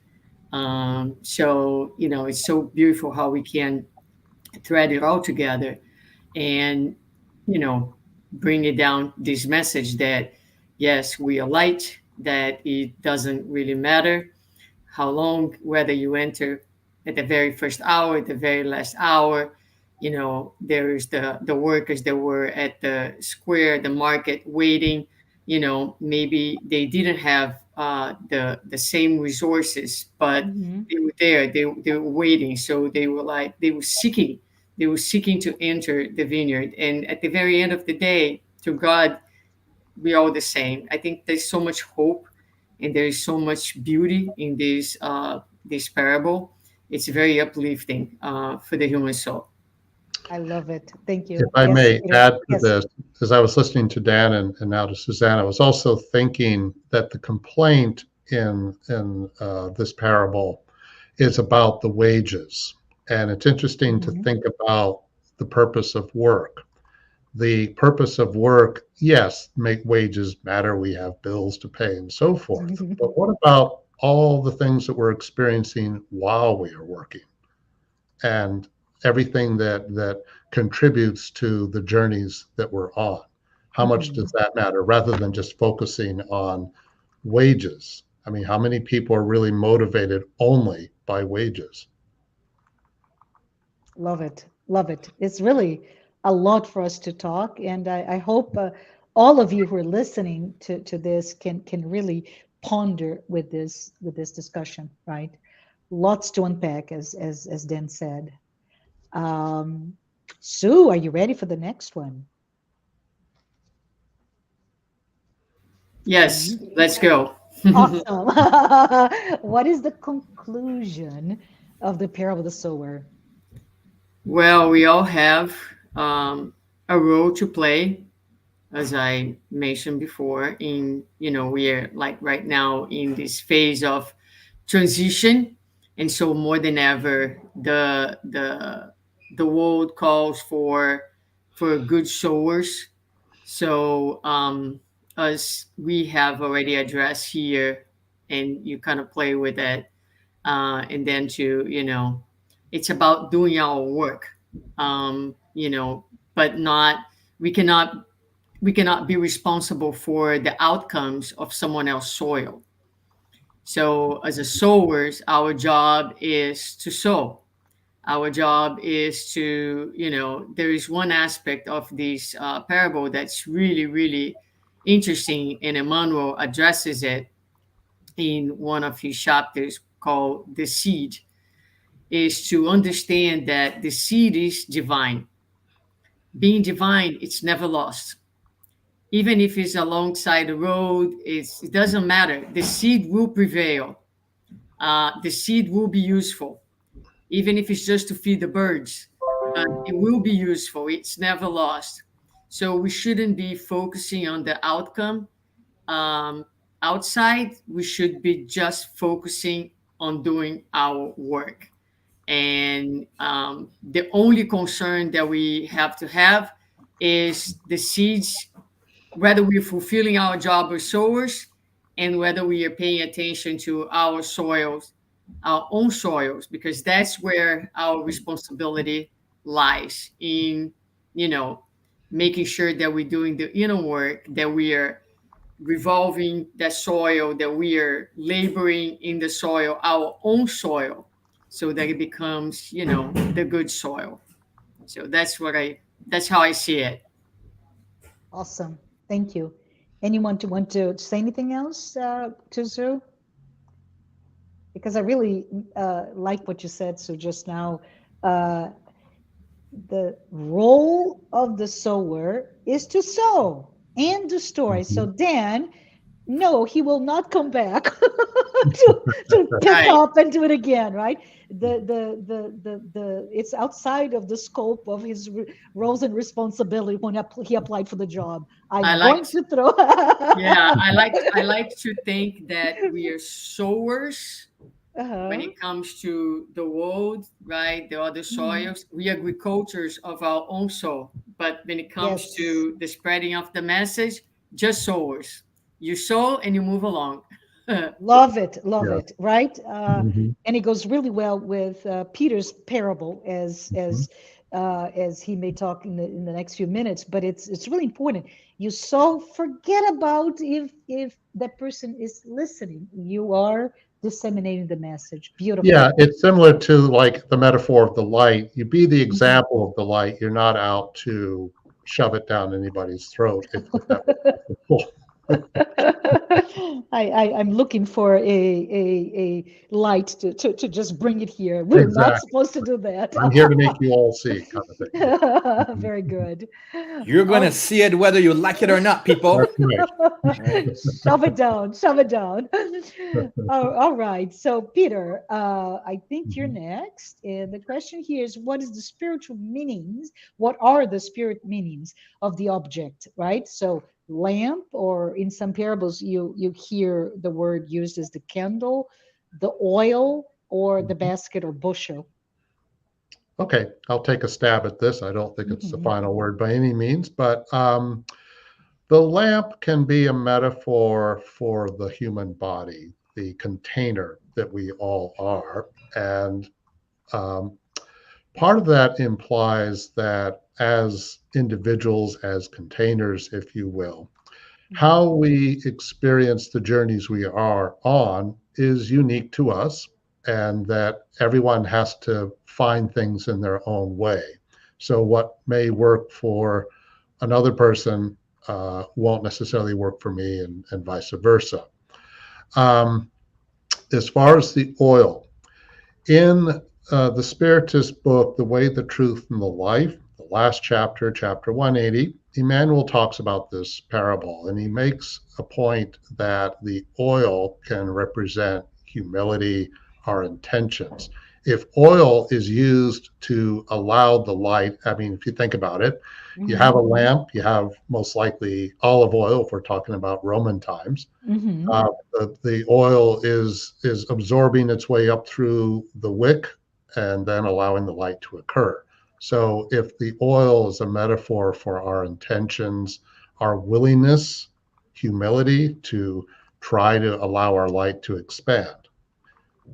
S2: So it's so beautiful how we can thread it all together and, you know, bring it down this message that, yes, we are light, that it doesn't really matter how long, whether you enter at the very first hour, the very last hour. There's the workers that were at the square, the market, waiting. Maybe they didn't have the same resources, but
S1: Hmm.
S2: they were there. They were waiting, so they were seeking to enter the vineyard. And at the very end of the day, to God, we all the same. I think there's so much hope and there's so much beauty in this parable. It's very uplifting for the human soul.
S1: I love it. Thank
S3: If
S1: you.
S3: I
S1: Yes,
S3: may
S1: Peter.
S3: add to
S1: Yes.
S3: this, as I was listening to Dan and now to Susanna, I was also thinking that the complaint in this parable is about the wages, and it's interesting to
S1: Hmm.
S3: think about the purpose of work. The purpose of work, yes, make wages matter. We have bills to pay and so forth. But what about all the things that we're experiencing while we are working? And everything that contributes to the journeys that we're on. How much
S1: Hmm.
S3: does that matter rather than just focusing on wages? I mean, how many people are really motivated only by wages?
S1: Love it. Love it. It's really a lot for us to talk. And I hope all of you who are listening to this can really ponder with this discussion, right? Lots to unpack, as Dan said. Um, Sue, are you ready for the next one?
S2: Yes,
S1: Mhm.
S2: let's go.
S1: Awesome. What is the conclusion of the parable of the sower?
S2: Well, we all have a role to play, as I mentioned before. We are like right now in this phase of transition, and so more than ever, the world calls for good sowers. So, as we have already addressed here, and you kind of play with it, and then it's about doing our work, but not we cannot we cannot be responsible for the outcomes of someone else's soil. So, as a sowers, our job is to sow. Our job is to, there is one aspect of this parable that's really, really interesting, and Emmanuel addresses it. in one of his chapters called The Seed, is to understand that the seed is divine. Being divine, it's never lost. Even if it's alongside the road, it doesn't matter. The seed will prevail. The seed will be useful, even if it's just to feed the birds. It will be useful. It's never lost. So we shouldn't be focusing on the outcome um, outside. We should be just focusing on doing our work. And the only concern that we have to have is the seeds, whether we're fulfilling our job as sowers and whether we are paying attention to our soils, our own soils, because that's where our responsibility lies in, you know, making sure that we're doing the inner work, that we are revolving the soil, that we are laboring in the soil, our own soil, so that it becomes, the good soil. So that's how I see it.
S1: Awesome. Thank you. Anyone to want to say anything else, to Sue? Because I really like what you said, Sue, just now. Uh, the role of the sower is to sow and to store. So
S3: Mhm.
S1: Dan, no, he will not come back to pick
S2: Right.
S1: up and do it again, right? It's outside of the scope of his roles and responsibility when he applied for the job.
S2: I
S1: I'm
S2: like
S1: going to throw.
S2: Yeah, I like to think that we are sowers when
S1: Uh-huh.
S2: it comes to the world, right? The other
S1: Mhm.
S2: soils, we agricultures of our own soil. But when it comes
S1: Yes.
S2: to the spreading of the message, just sowers. You sow and you move along.
S1: Love
S3: Yeah.
S1: it, right?
S3: Mhm.
S1: And it goes really well with Peter's parable,
S3: Mhm.
S1: as he may talk in the next few minutes. But it's really important. You so forget about if that person is listening. You are disseminating the message.
S3: Yeah,
S1: Beautiful.
S3: it's similar to like the metaphor of the light. You be the
S1: Mhm.
S3: example of the light. You're not out to shove it down anybody's throat if that was possible.
S1: I'm looking for a light to just bring it here. We're not
S3: Exactly.
S1: supposed to do that.
S3: I'm here to make you all see, kind of thing. Yeah. Mhm.
S1: Very good.
S4: You're gonna
S1: Oh,
S4: see it whether you like it or not, people.
S3: That's right.
S4: Right?
S1: shove it down, shove it down. Oh, all right. So, Peter, I think you're
S3: Mhm.
S1: next. And the question here is, what is the spiritual meanings? What are the spirit meanings of the object, right? So, lamp, or in some parables, you hear the word used as the candle, the oil, or the basket or bushel.
S3: Okay, I'll take a stab at this. I don't think it's the
S1: Mhm.
S3: final word by any means, but the lamp can be a metaphor for the human body, the container that we all are. And um, part of that implies that as individuals, as containers, if you will,
S1: Mhm.
S3: how we experience the journeys we are on is unique to us, and that everyone has to find things in their own way. So, what may work for another person won't necessarily work for me, and vice versa. Um, as far as the oil, in the Spiritist book, The Way, the Truth, and the Life, the last chapter, chapter 180, Emmanuel talks about this parable, and he makes a point that the oil can represent humility, our intentions. If oil is used to allow the light, I mean, if you think about it, you have a
S1: Mhm.
S3: lamp, you have most likely olive oil if we're talking about Roman times.
S1: Mhm.
S3: The oil is absorbing its way up through the wick and then allowing the light to occur. So if the oil is a metaphor for our intentions, our willingness, humility to try to allow our light to expand,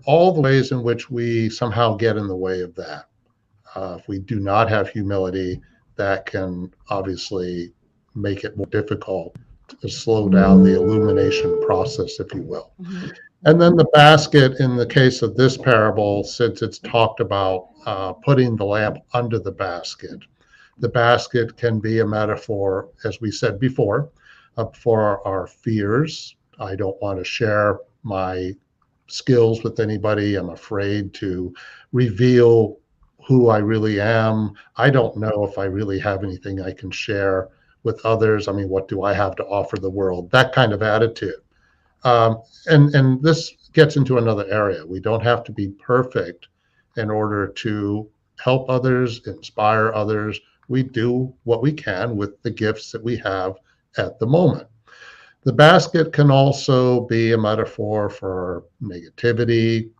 S3: all the ways in which we somehow get in the way of that. If we do not have humility, that can obviously make it more difficult to slow down the illumination process, if you will.
S1: Mhm.
S3: And then
S1: Mhm.
S3: the basket, in the case of this parable, since it's talked about putting the lamp under the basket can be a metaphor, as we said before, for our fears. I don't want to share my skills with anybody. I'm afraid to reveal who I really am. I don't know if I really have anything I can share with others. I mean, what do I have to offer the world? That kind of attitude. And this gets into another area. We don't have to be perfect in order to help others, inspire others. We do what we can with the gifts that we have at the moment. The basket can also be a metaphor for negativity,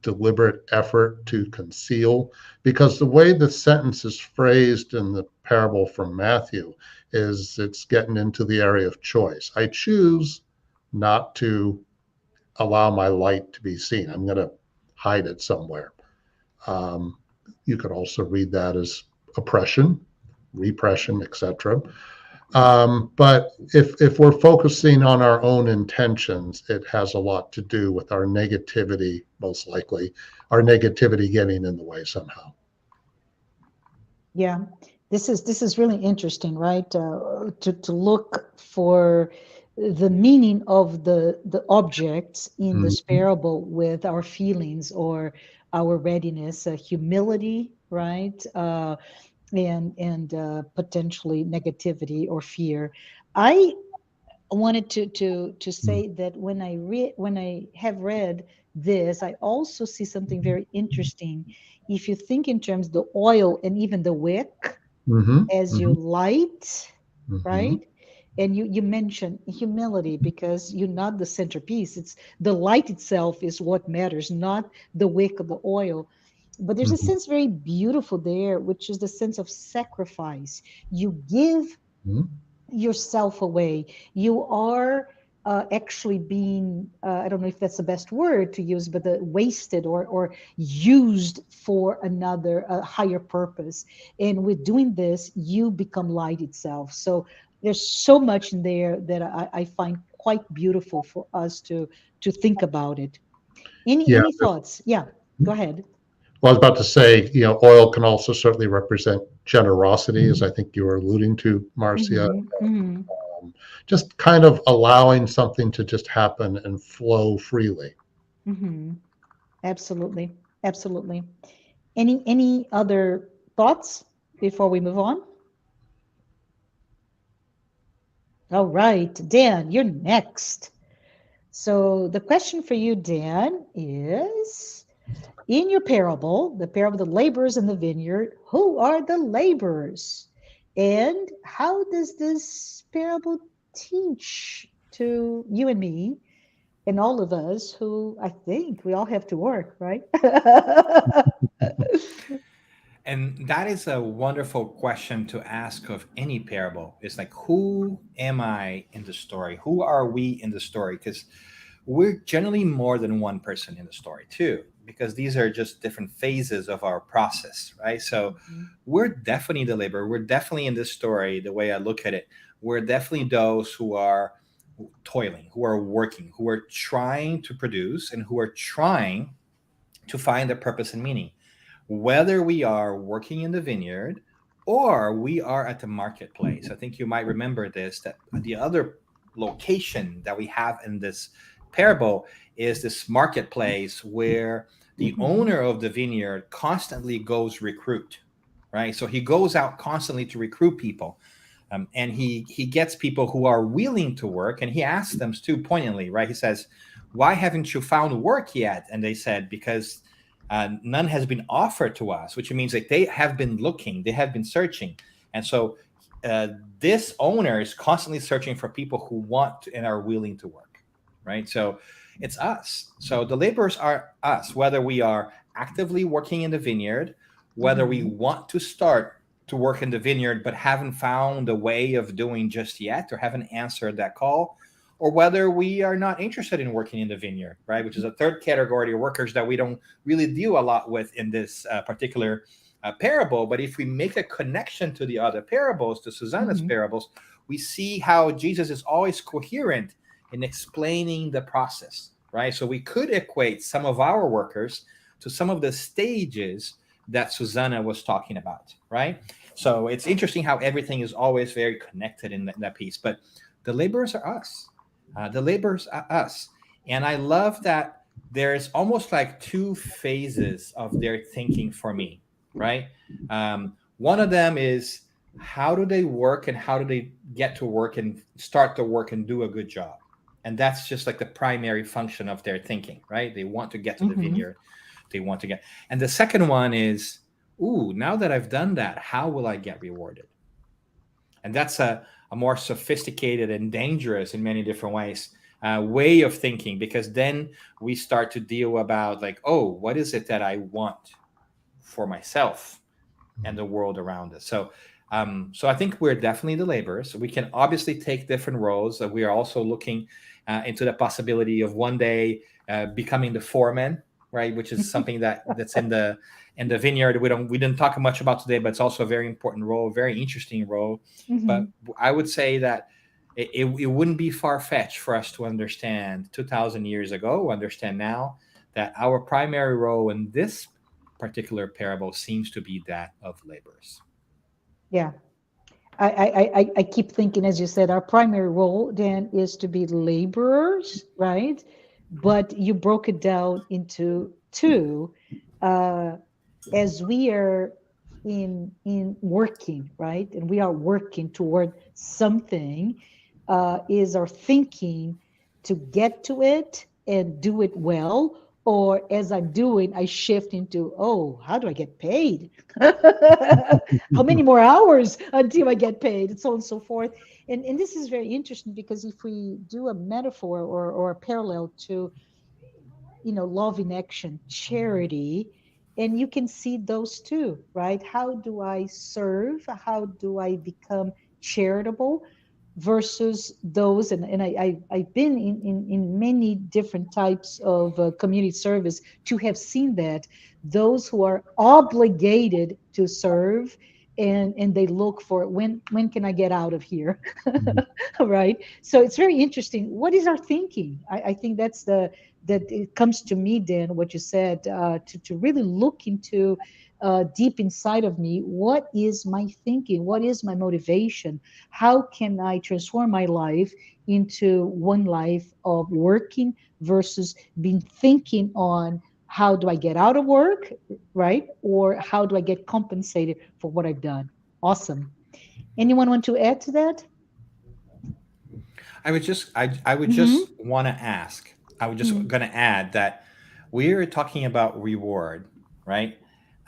S3: deliberate effort to conceal, because the way the sentence is phrased in the parable from Matthew is it's getting into the area of choice. I choose not to allow my light to be seen. I'm going to hide it somewhere. Um, you could also read that as oppression, repression, etc. But if we're focusing on our own intentions, it has a lot to do with our negativity, most likely, our negativity getting in the way somehow.
S1: Yeah, this is really interesting, right? To look for the meaning of the objects in this
S3: Mhm.
S1: parable with our feelings or our readiness, humility, right? And potentially negativity or fear. I wanted to say that when I have read this, I also see something very interesting. If you think in terms the oil and even the wick
S3: Mhm.
S1: as you
S3: Mhm.
S1: light,
S3: Mhm.
S1: right? And you mentioned humility because you're not the centerpiece. It's the light itself is what matters, not the wick of the oil. But there's a
S3: Mhm.
S1: sense very beautiful there, which is the sense of sacrifice. You give
S3: Mhm.
S1: yourself away. You are actually being, I don't know if that's the best word to use, but the wasted or used for another higher purpose. And with doing this, you become light itself. So there's so much in there that I find quite beautiful for us to think about it.
S3: Yeah.
S1: Any thoughts? Yeah, go ahead.
S3: Well, I was about to say, oil can also certainly represent generosity, as I think you were alluding to, Marcia.
S1: Hmm. Hmm.
S3: Just kind of allowing something to just happen and flow freely.
S1: Hmm. Absolutely. Absolutely. Any other thoughts before we move on? All right, Dan, you're next. So the question for you, Dan, is in your parable, the parable of the laborers in the vineyard, who are the laborers? And how does this parable teach to you and me and all of us who I think we all have to work, right?
S4: And that is a wonderful question to ask of any parable. It's like, who am I in the story? Who are we in the story? Because we're generally more than one person in the story, too, because these are just different phases of our process, right? So
S1: Mhm.
S4: we're definitely the labor. We're definitely in this story, the way I look at it. We're definitely those who are toiling, who are working, who are trying to produce, and who are trying to find their purpose and meaning, whether we are working in the vineyard or we are at the marketplace. I think you might remember this, that the other location that we have in this parable is this marketplace where the
S1: Mhm.
S4: owner of the vineyard constantly goes recruit, right? So he goes out constantly to recruit people. And he gets people who are willing to work, and he asks them too poignantly, right? He says, "Why haven't you found work yet?" And they said, "Because none has been offered to us," which means that they have been looking, they have been searching. And so uh, this owner is constantly searching for people who want to, and are willing to work, right? So it's us. So the laborers are us, whether we are actively working in the vineyard, whether we
S1: Mhm.
S4: want to start to work in the vineyard but haven't found a way of doing just yet or haven't answered that call, or whether we are not interested in working in the vineyard, right? Which is a third category of workers that we don't really deal a lot with in this particular parable. But if we make a connection to the other parables, to Susanna's
S1: Mhm.
S4: parables, we see how Jesus is always coherent in explaining the process, right? So we could equate some of our workers to some of the stages that Susanna was talking about, right? So it's interesting how everything is always very connected in that piece. But the laborers are us. The laborers are us. And I love that there's almost like two phases of their thinking for me, right? One of them is how do they work and how do they get to work and start to work and do a good job? And that's just like the primary function of their thinking, right? They want to get to the
S1: Mm-hmm.
S4: vineyard. They want to get. And the second one is, ooh, now that I've done that, how will I get rewarded? And that's a more sophisticated and dangerous in many different ways way of thinking, because then we start to deal about like, oh, what is it that I want for myself and the world around us? So I think we're definitely the laborers. We can obviously take different roles. We are also looking into the possibility of one day becoming the foreman, right? Which is something that's in the vineyard. We didn't talk much about today, but it's also a very important role, very interesting role.
S1: Mm-hmm.
S4: But I would say that it wouldn't be far fetched for us to understand 2,000 years ago, understand now that our primary role in this particular parable seems to be that of laborers.
S1: Yeah. I keep thinking, as you said, our primary role then is to be laborers, right? But you broke it down into two. Uh, as we are in working, right, and we are working toward something, is our thinking to get to it and do it well, or as I'm doing, I shift into, oh, how do I get paid? How many more hours until I get paid, and so on and so forth. And this is very interesting because if we do a metaphor or a parallel to, love in action, charity, and you can see those two, right? How do I serve? How do I become charitable versus those? And I've been in many different types of community service to have seen that those who are obligated to serve, and they look for when can I get out of here? Right. So it's very interesting. What is our thinking? I think that's that it comes to me, Dan, what you said, to really look into deep inside of me, what is my thinking? What is my motivation? How can I transform my life into one life of working versus being thinking on how do I get out of work, right? Or how do I get compensated for what I've done? Awesome. Anyone want to add to that?
S4: I would
S1: Mm-hmm.
S4: just want to ask. I would just
S1: Mm-hmm.
S4: going to add that we're talking about reward, right?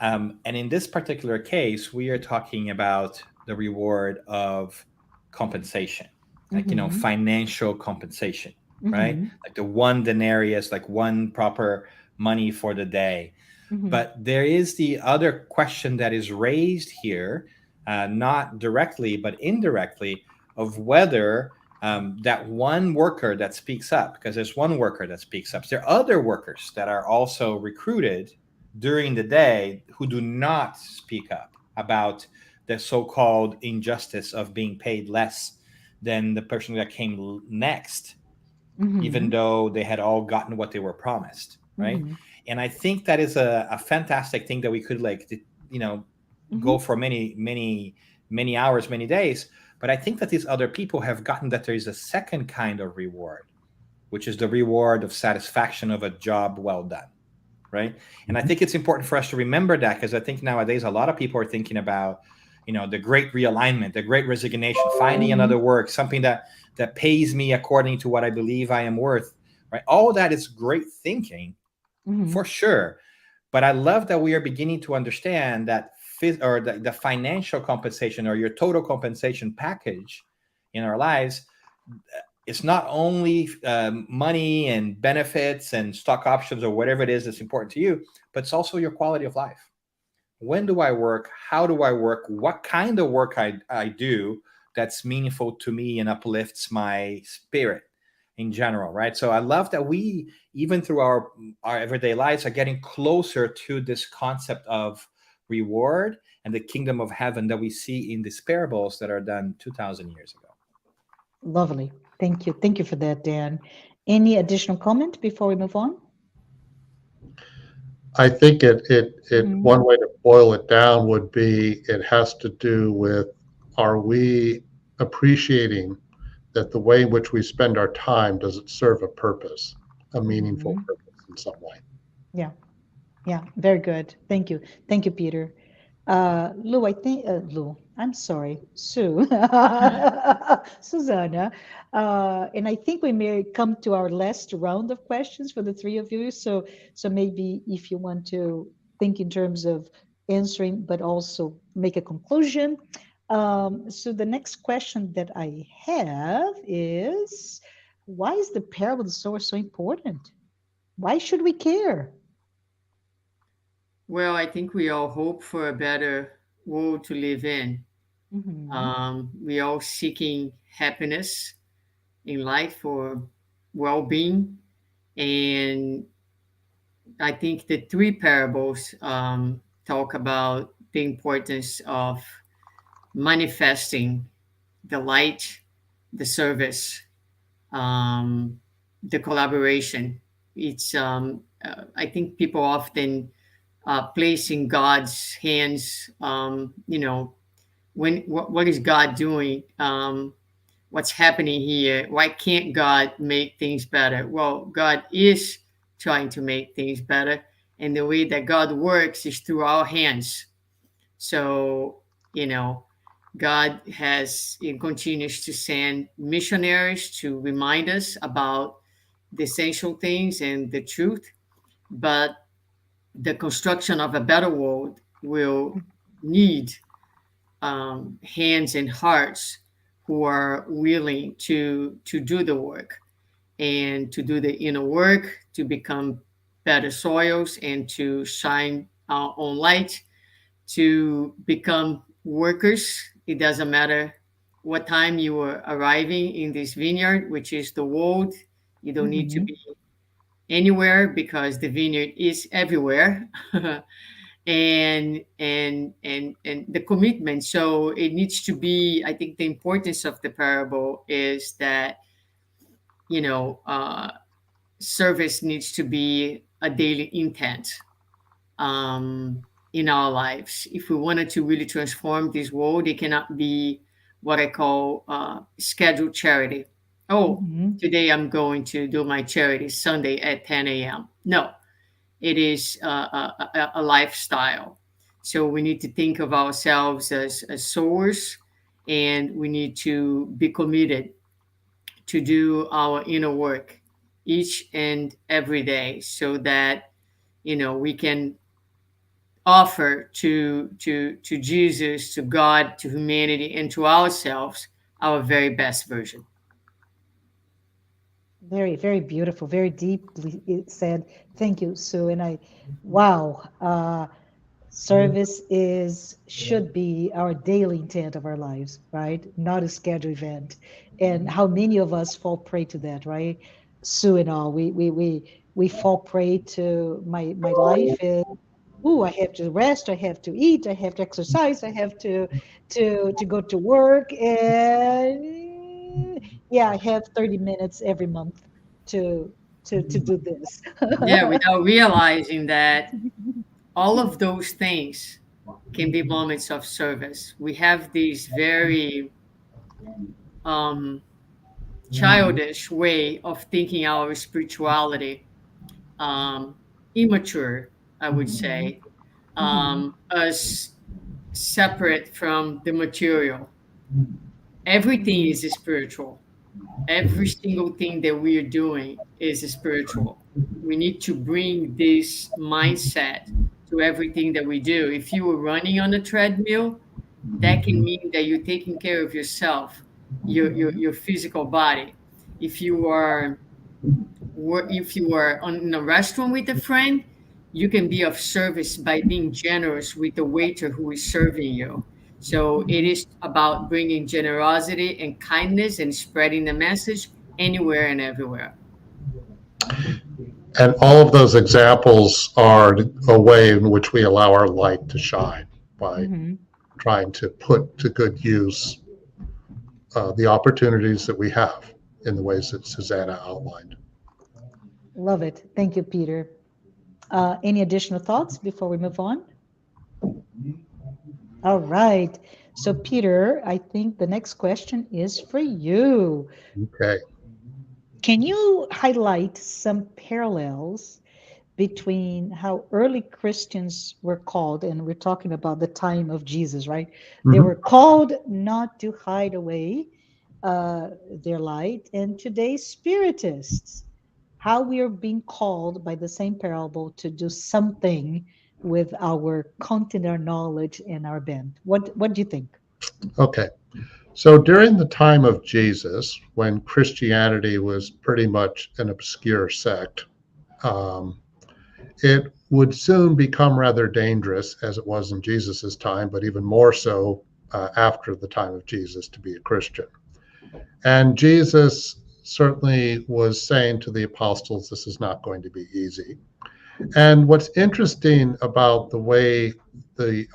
S4: And in this particular case, we are talking about the reward of compensation, like
S1: Mm-hmm.
S4: financial compensation, right?
S1: Mm-hmm.
S4: Like the one denarius, like one proper money for the day.
S1: Mm-hmm.
S4: But there is the other question that is raised here, not directly but indirectly, of whether that one worker that speaks up, because there's one worker that speaks up, there are other workers that are also recruited during the day who do not speak up about the so-called injustice of being paid less than the person that came next, even
S1: Mm-hmm.
S4: though they had all gotten what they were promised, right?
S1: Mm-hmm.
S4: And I think that is a fantastic thing that we could you know go
S1: Mm-hmm.
S4: for many hours, many days. But I think that these other people have gotten that there is a second kind of reward, which is the reward of satisfaction of a job well done, right? And I think it's important for us to remember that, because I think nowadays a lot of people are thinking about, the great realignment, the great resignation, finding
S1: Mm-hmm.
S4: another work, something that pays me according to what I believe I am worth, right? All that is great thinking
S1: Mm-hmm.
S4: for sure. But I love that we are beginning to understand that the financial compensation or your total compensation package in our lives, it's not only money and benefits and stock options or whatever it is that's important to you, but it's also your quality of life. When do I work? How do I work? What kind of work I do that's meaningful to me and uplifts my spirit in general, right? So I love that we, even through our everyday lives, are getting closer to this concept of reward and the kingdom of heaven that we see in these parables that are done 2,000 years ago.
S1: Lovely. Thank you. Thank you for that, Dan. Any additional comment before we move on?
S3: I think it
S1: Mm-hmm.
S3: one way to boil it down would be it has to do with, are we appreciating that the way in which we spend our time, does it serve a purpose? a meaningful
S1: Mhm.
S3: purpose in some way.
S1: Yeah. Yeah, very good. Thank you. Thank you, Peter. Lou, Lou, I'm sorry, Sue, Susanna. And I think we may come to our last round of questions for the three of you. So maybe if you want to think in terms of answering, but also make a conclusion. So the next question that I have is, why is the parable of the sower so important? Why should we care?
S2: Well, I think we all hope for a better world to live in.
S1: Hmm.
S2: We all seeking happiness in life or well-being, and I think the three parables talk about the importance of manifesting the light, the service, um, the collaboration. I think people often place in God's hands, what is God doing? What's happening here? Why can't God make things better? Well, God is trying to make things better, and the way that God works is through our hands. So, you know, God has and continues to send missionaries to remind us about the essential things and the truth, but the construction of a better world will need hands and hearts who are willing to do the work and to do the inner work to become better soils and to shine our own light, to become workers. It doesn't matter what time you are arriving in this vineyard, which is the world. You don't need to
S1: Hmm.
S2: be anywhere because the vineyard is everywhere. And the commitment, so it needs to be, I think the importance of the parable is that, you know uh, service needs to be a daily intent in our lives. If we wanted to really transform this world, it cannot be what I call scheduled charity. Oh,
S1: Hmm.
S2: today I'm going to do my charity Sunday at 10 a.m. No, it is a lifestyle. So we need to think of ourselves as sowers, and we need to be committed to do our inner work each and every day so that we can offer to Jesus, to God, to humanity, and to ourselves our very best version.
S1: Very, very beautiful, very deeply said. Thank you, Sue. And wow, service should be our daily intent of our lives, right? Not a scheduled event. And how many of us fall prey to that, right? Sue and all, we fall prey to my life is, oh, I have to rest, I have to eat, I have to exercise, I have to go to work, and yeah, I have 30 minutes every month to to do this.
S2: Yeah, without realizing that all of those things can be moments of service. We have this very um, childish way of thinking our spirituality, um, immature, I would
S1: Mhm.
S2: say,
S1: Mhm.
S2: as separate from the material. Everything
S1: Mhm.
S2: is spiritual. Every single thing that we are doing is spiritual. We need to bring this mindset to everything that we do. If you are running on a treadmill, that can mean that you're taking care of yourself,
S1: Mhm.
S2: your physical body. If you are if you are in a restaurant with a friend, you can be of service by being generous with the waiter who is serving you. So it
S1: Mhm.
S2: is about bringing generosity and kindness and spreading the message anywhere and everywhere.
S3: And all of those examples are a way in which we allow our light to shine by
S1: Mhm.
S3: trying to put to good use the opportunities that we have in the ways that Susanna outlined.
S1: Love it. Thank you, Peter. Any additional thoughts before we move on? All right. So, Peter, I think the next question is for you.
S3: Okay.
S1: Can you highlight some parallels between how early Christians were called, and we're talking about the time of Jesus, right? They
S3: Mhm.
S1: were called not to hide away their light, and today's Spiritists, how we are being called by the same parable to do something with our content, our knowledge, and our bent. What do you think?
S3: Okay. So during the time of Jesus, when Christianity was pretty much an obscure sect, um, it would soon become rather dangerous, as it was in Jesus's time, but even more so after the time of Jesus, to be a Christian. And Jesus certainly was saying to the apostles, this is not going to be easy. And what's interesting about the way the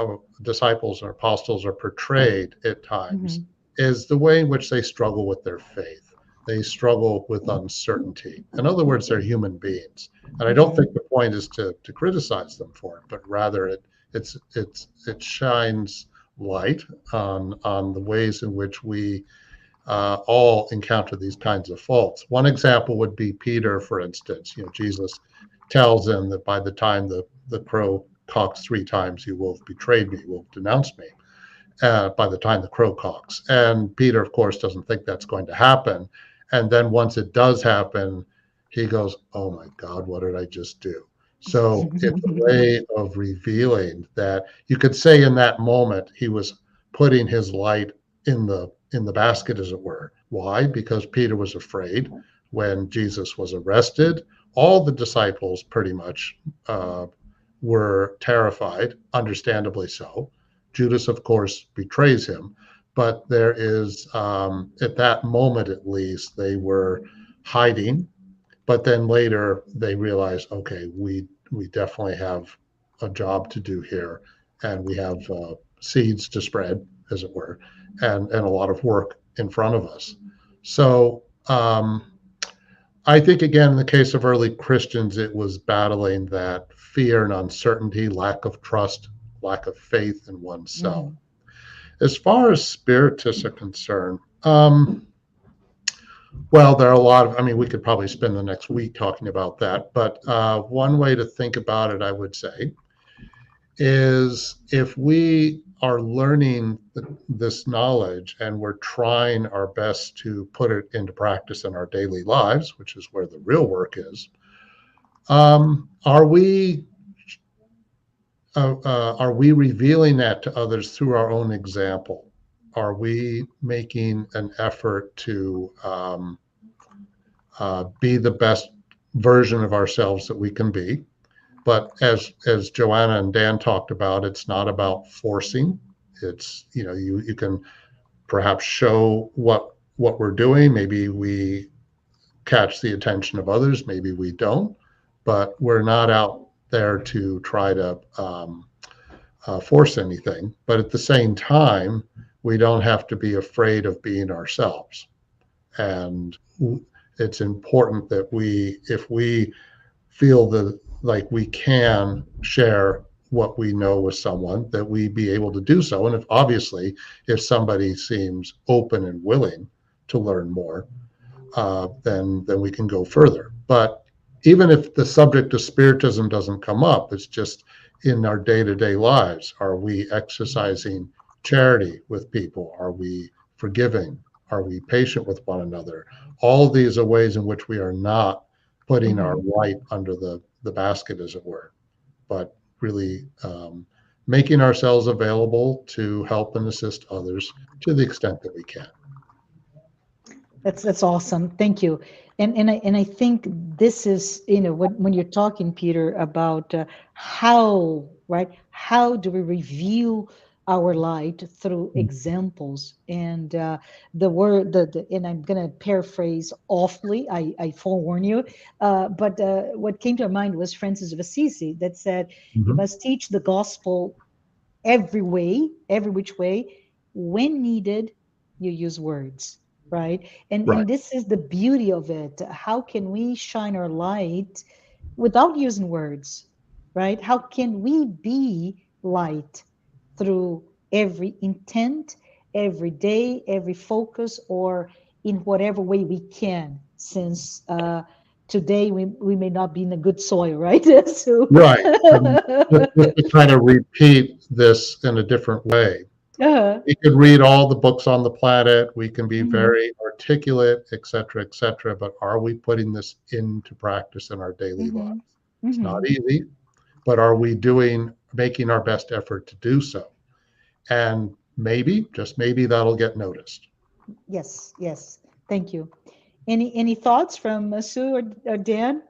S3: disciples or apostles are portrayed at times
S1: Mhm.
S3: is the way in which they struggle with their faith. They struggle with uncertainty. In other words, they're human beings. And I don't
S1: Mhm.
S3: think the point is to criticize them for it, but rather it shines light on the ways in which we all encounter these kinds of faults. One example would be Peter, for instance. Jesus tells him that by the time the crow cocks three times, you will have betrayed me, you will have denounced me. By the time the crow cocks, and Peter, of course, doesn't think that's going to happen. And then once it does happen, he goes, "Oh my God, what did I just do?" So it's a way of revealing that you could say in that moment he was putting his light in the basket, as it were. Why? Because Peter was afraid when Jesus was arrested. All the disciples pretty much were terrified, understandably so. Judas, of course, betrays him, but there is, at that moment at least, they were hiding. But then later they realize, okay, we definitely have a job to do here, and we have seeds to spread, as it were, and a lot of work in front of us. So I think, again, in the case of early Christians, it was battling that fear and uncertainty, lack of trust, lack of faith in oneself.
S1: Mhm.
S3: As far as spiritists are concerned, well, there are a lot of, I mean, we could probably spend the next week talking about that. But one way to think about it, I would say, is if we are learning this knowledge and we're trying our best to put it into practice in our daily lives, which is where the real work is, are we revealing that to others through our own example? Are we making an effort to be the best version of ourselves that we can be? But as Joanna and Dan talked about, it's not about forcing. It's, you can perhaps show what we're doing. Maybe we catch the attention of others. Maybe we don't. But we're not out there to try to force anything. But at the same time, we don't have to be afraid of being ourselves. And it's important that if we feel that like we can share what we know with someone, that we be able to do so. And if obviously, if somebody seems open and willing to learn more, then we can go further. But even if the subject of spiritism doesn't come up, it's just in our day-to-day lives. Are we exercising charity with people? Are we forgiving? Are we patient with one another? All of these are ways in which we are not putting our
S1: Mhm.
S3: light under the basket, as it were, but really making ourselves available to help and assist others to the extent that we can.
S1: That's awesome. Thank you. And I think this is, when you're talking, Peter, about how, right? How do we reveal our light through examples? And the word, and I'm going to paraphrase awfully. I forewarn you. But what came to mind was Francis of Assisi that said, "You
S3: Mhm.
S1: must teach the gospel every way, every which way. When needed, you use words, right? And
S3: Right.
S1: this is the beauty of it. How can we shine our light without using words, right? How can we be light through every intent, every day, every focus, or in whatever way we can? since today we may not be in a good soil, right? So,
S3: Right. And just to kind of repeat this in a different way,
S1: uh,
S3: we could read all the books on the planet, we can be
S1: mhm,
S3: very articulate, et cetera, but are we putting this into practice in our daily
S1: mhm,
S3: lives? It's not
S1: mhm.
S3: easy, but are we making our best effort to do so? And maybe, just maybe, that'll get noticed.
S1: Yes, yes. Thank you. Any thoughts from Sue or Dan?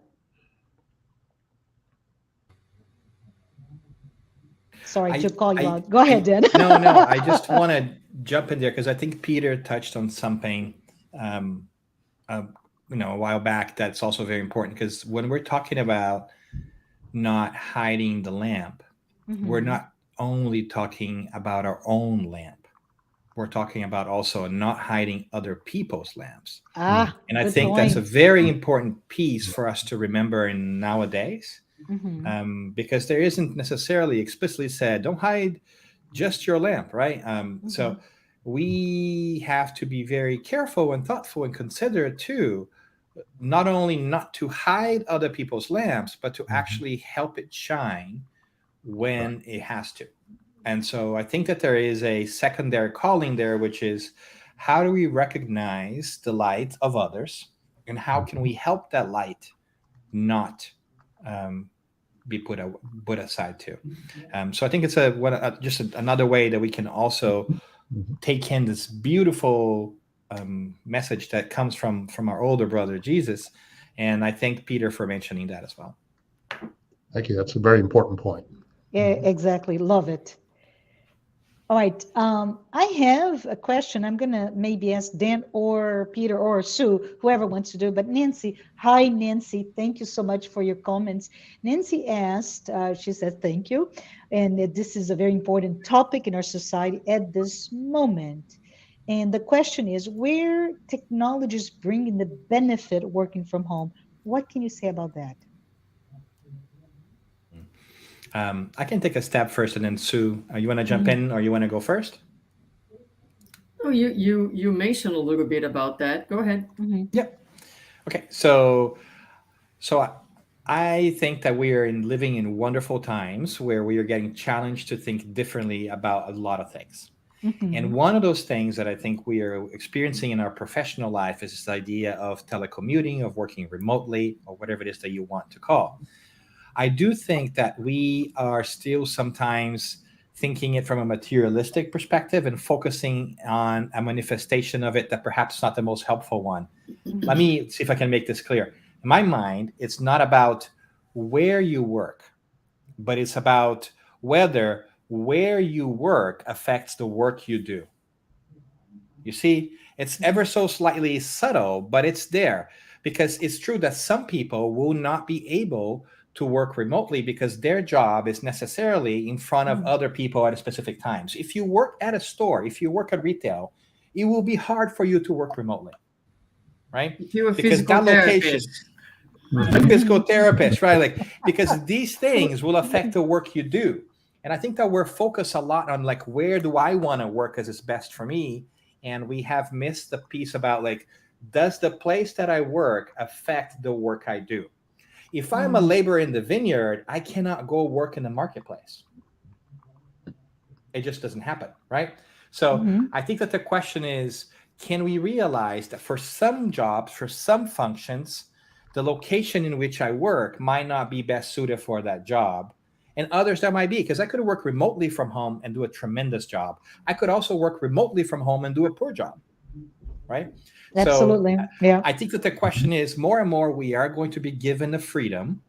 S1: Sorry to call you out. Go ahead, Dan.
S4: No, I just want to jump in there because I think Peter touched on something, um, uh, a while back that's also very important. Because when we're talking about not hiding the lamp, we're
S1: Mhm.
S4: not only talking about our own lamp. We're talking about also not hiding other people's lamps.
S3: Mm.
S1: Ah,
S4: And I
S1: good
S4: think that's a
S1: point.
S4: very important piece for us to remember in nowadays,
S1: Mhm,
S4: because there isn't necessarily explicitly said, don't hide just your lamp, right? So
S1: mhm,
S4: we have to be very careful and thoughtful and considerate too, not only not to hide other people's lamps, but to
S3: Mhm.
S4: actually help it shine
S3: Right.
S4: when it has to. And so I think that there is a secondary calling there, which is how do we recognize the light of others and how can we help that light not um, be put aside too. So I think it's just another way that we can also
S3: Mhm.
S4: take in this beautiful message that comes from our older brother Jesus. And I thank Peter for mentioning that as well.
S3: Thank you. That's a very important point.
S1: yeah, exactly. Love it. All right. I have a question. I'm gonna maybe ask Dan or Peter or Sue, whoever wants to do. But Nancy, hi Nancy. Thank you so much for your comments. Nancy asked. She said thank you, and that this is a very important topic in our society at this moment. And the question is, where technology is bringing the benefit of working from home? What can you say about that?
S4: I can take a step first, and then Sue, you want to jump
S1: Mhm,
S4: in, or you want to go first?
S2: Oh, you mentioned a little bit about that. Go ahead.
S1: mhm,
S4: Yep. Okay. So I think that we are living in wonderful times where we are getting challenged to think differently about a lot of things. And
S1: mhm,
S4: one of those things that I think we are experiencing in our professional life is this idea of telecommuting, of working remotely, or whatever it is that you want to call. I do think that we are still sometimes thinking it from a materialistic perspective and focusing on a manifestation of it that perhaps not the most helpful one. Let
S1: mhm,
S4: me see if I can make this clear. In my mind, it's not about where you work, but it's about whether where you work affects the work you do. You see, it's ever
S1: mhm,
S4: so slightly subtle, but it's there because it's true that some people will not be able to work remotely because their job is necessarily in front of
S1: mhm,
S4: other people at a specific times. If you work at a store, if you work at retail, it will be hard for you to work remotely, right?
S2: If you're a
S4: Because
S2: physical
S4: that location,
S2: therapist,
S4: a
S3: Mhm.
S4: physical
S1: mhm.
S4: therapist, right? Like because these things will affect the work you do. And I think that we're focused a lot on like where do I want to work as is best for me? And we have missed the piece about like, does the place that I work affect the work I do? If I'm a
S1: Mhm,
S4: laborer in the vineyard, I cannot go work in the marketplace. It just doesn't happen, right? So
S1: mhm,
S4: I think that the question is, can we realize that for some jobs, for some functions, the location in which I work might not be best suited for that job, and others that might be, because I could work remotely from home and do a tremendous job. I could also work remotely from home and do a poor job, right? So
S1: absolutely. Yeah.
S4: I think that the question is more and more we are going to be given the freedom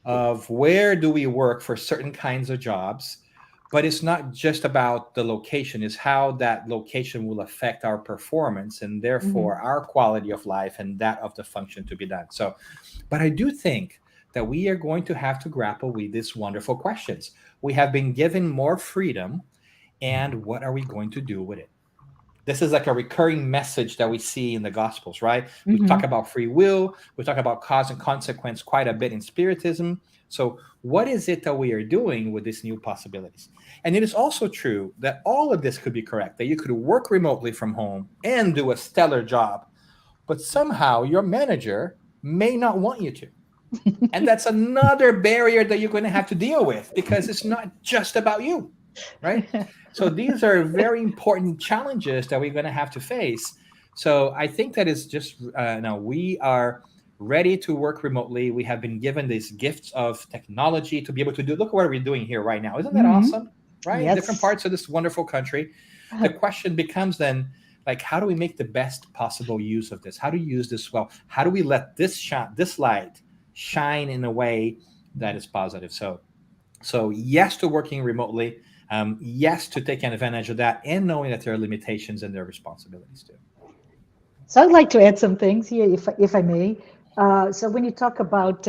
S4: of where do we work for certain kinds of jobs, but it's not just about the location, it's how that location will affect our performance and therefore
S1: Mhm,
S4: our quality of life and that of the function to be done. So but I do think that we are going to have to grapple with these wonderful questions. We have been given more freedom, and what are we going to do with it? This is like a recurring message that we see in the gospels, right? We talk
S1: mhm,
S4: about free will, we talk about cause and consequence quite a bit in spiritism. So what is it that we are doing with these new possibilities? And it is also true that all of this could be correct, that you could work remotely from home and do a stellar job, but somehow your manager may not want you to. And that's another barrier that you're going to have to deal with because it's not just about you, right? So these are very important challenges that we're going to have to face. So I think that is just now we are ready to work remotely. We have been given these gifts of technology to be able to do. Look what we're doing here right now. Isn't that
S1: Mhm.
S4: awesome? Right? In different
S1: Yes.
S4: parts of this wonderful country. The question becomes then, like, how do we make the best possible use of this? How do you use this well? How do we let this shine, this light shine in a way that is positive? So yes to working remotely, yes to taking advantage of that, and knowing that there are limitations and there are responsibilities too.
S1: So I'd like to add some things here, if I may. So when you talk about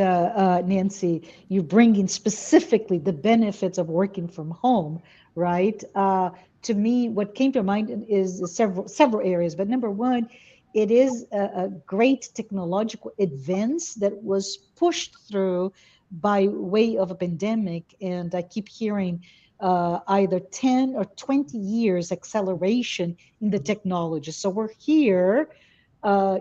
S1: Nancy, you bring in specifically the benefits of working from home, right? To me, what came to mind is several areas. But number one, it is a great technological advance that was pushed through by way of a pandemic, and I keep hearing either 10 or 20 years acceleration in the technology. So we're here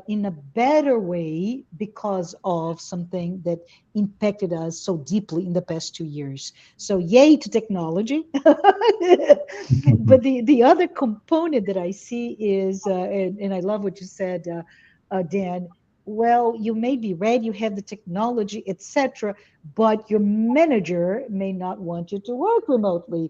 S1: in a better way because of something that impacted us so deeply in the past 2 years. So, yay to technology. But the other component that I see is, and I love what you said, Dan. Well, you may be ready, you have the technology, etc., but your manager may not want you to work remotely.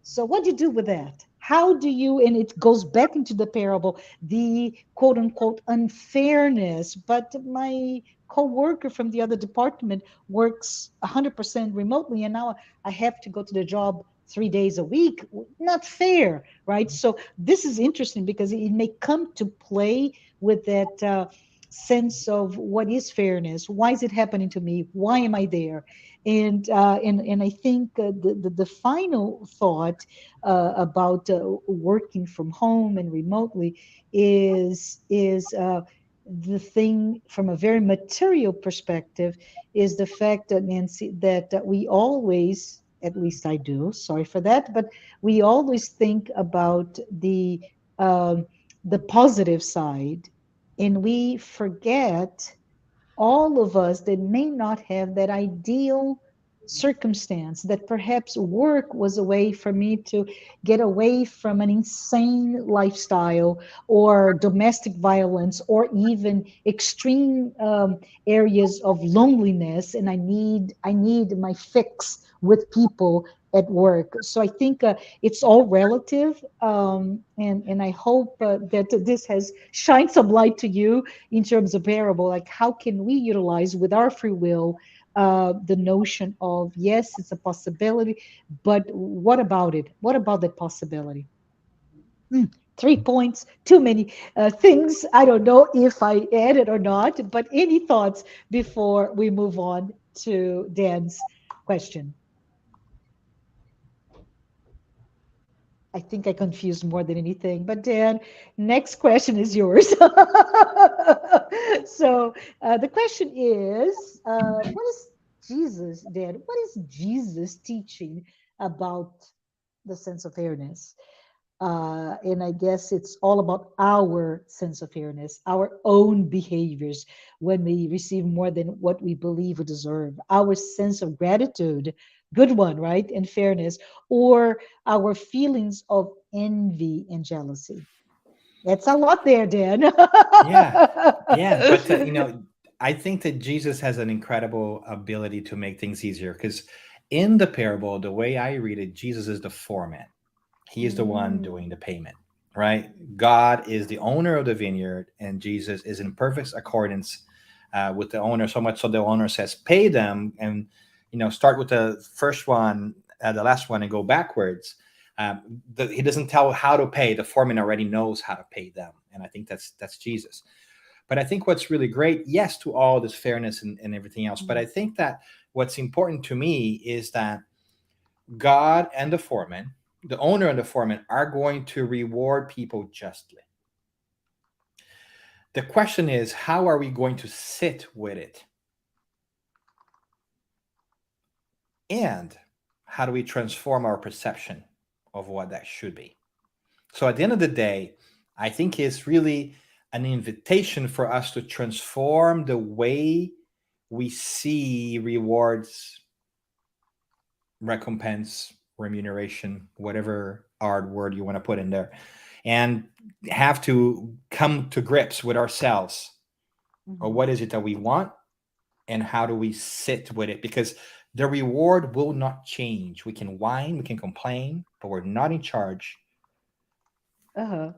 S1: So, what do you do with that? How do you, and it goes back into the parable, the quote unquote unfairness, but my co-worker from the other department works 100% remotely, and now I have to go to the job 3 days a week. Not fair, right? So this is interesting because it may come to play with that sense of what is fairness, why is it happening to me, why am I there? And I think the final thought about working from home and remotely is the thing from a very material perspective is the fact that Nancy that we always, at least I do, sorry for that, but we always think about um, the positive side, and we forget all of us that may not have that ideal circumstance, that perhaps work was a way for me to get away from an insane lifestyle or domestic violence or even extreme areas of loneliness, and I need my fix with people at work. So I think it's all relative, and I hope that this has shined some light to you in terms of parable, like how can we utilize with our free will the notion of yes, it's a possibility, but what about it? What about that possibility? 3 points, too many things. I don't know if I added or not, but any thoughts before we move on to Dan's question? I think I confused more than anything. But Dan, next question is yours. So the question is, what is Jesus, Dan? What is Jesus teaching about the sense of fairness? And I guess it's all about our sense of fairness, our own behaviors when we receive more than what we believe we deserve, our sense of gratitude, good one, right? And fairness, or our feelings of envy and jealousy. That's a lot there, Dan.
S4: Yeah, yeah, but I think that Jesus has an incredible ability to make things easier because in the parable, the way I read it, Jesus is the foreman. He is the one
S1: Mm,
S4: doing the payment, right? God is the owner of the vineyard, and Jesus is in perfect accordance with the owner. So much so the owner says, "Pay them," and start with the first one, the last one, and go backwards. He doesn't tell how to pay. The foreman already knows how to pay them, and I think that's Jesus. But I think what's really great, yes, to all this fairness and everything else. But
S1: mm,
S4: I think that what's important to me is that God and the foreman, the owner and the foreman, are going to reward people justly. The question is, how are we going to sit with it? And how do we transform our perception of what that should be? So at the end of the day, I think it's really an invitation for us to transform the way we see rewards, recompense, remuneration, whatever hard word you want to put in there, and have to come to grips with ourselves, or
S1: Mhm.
S4: what is it that we want, and how do we sit with it, because the reward will not change. We can whine, we can complain, but we're not in charge.
S1: Uh-huh.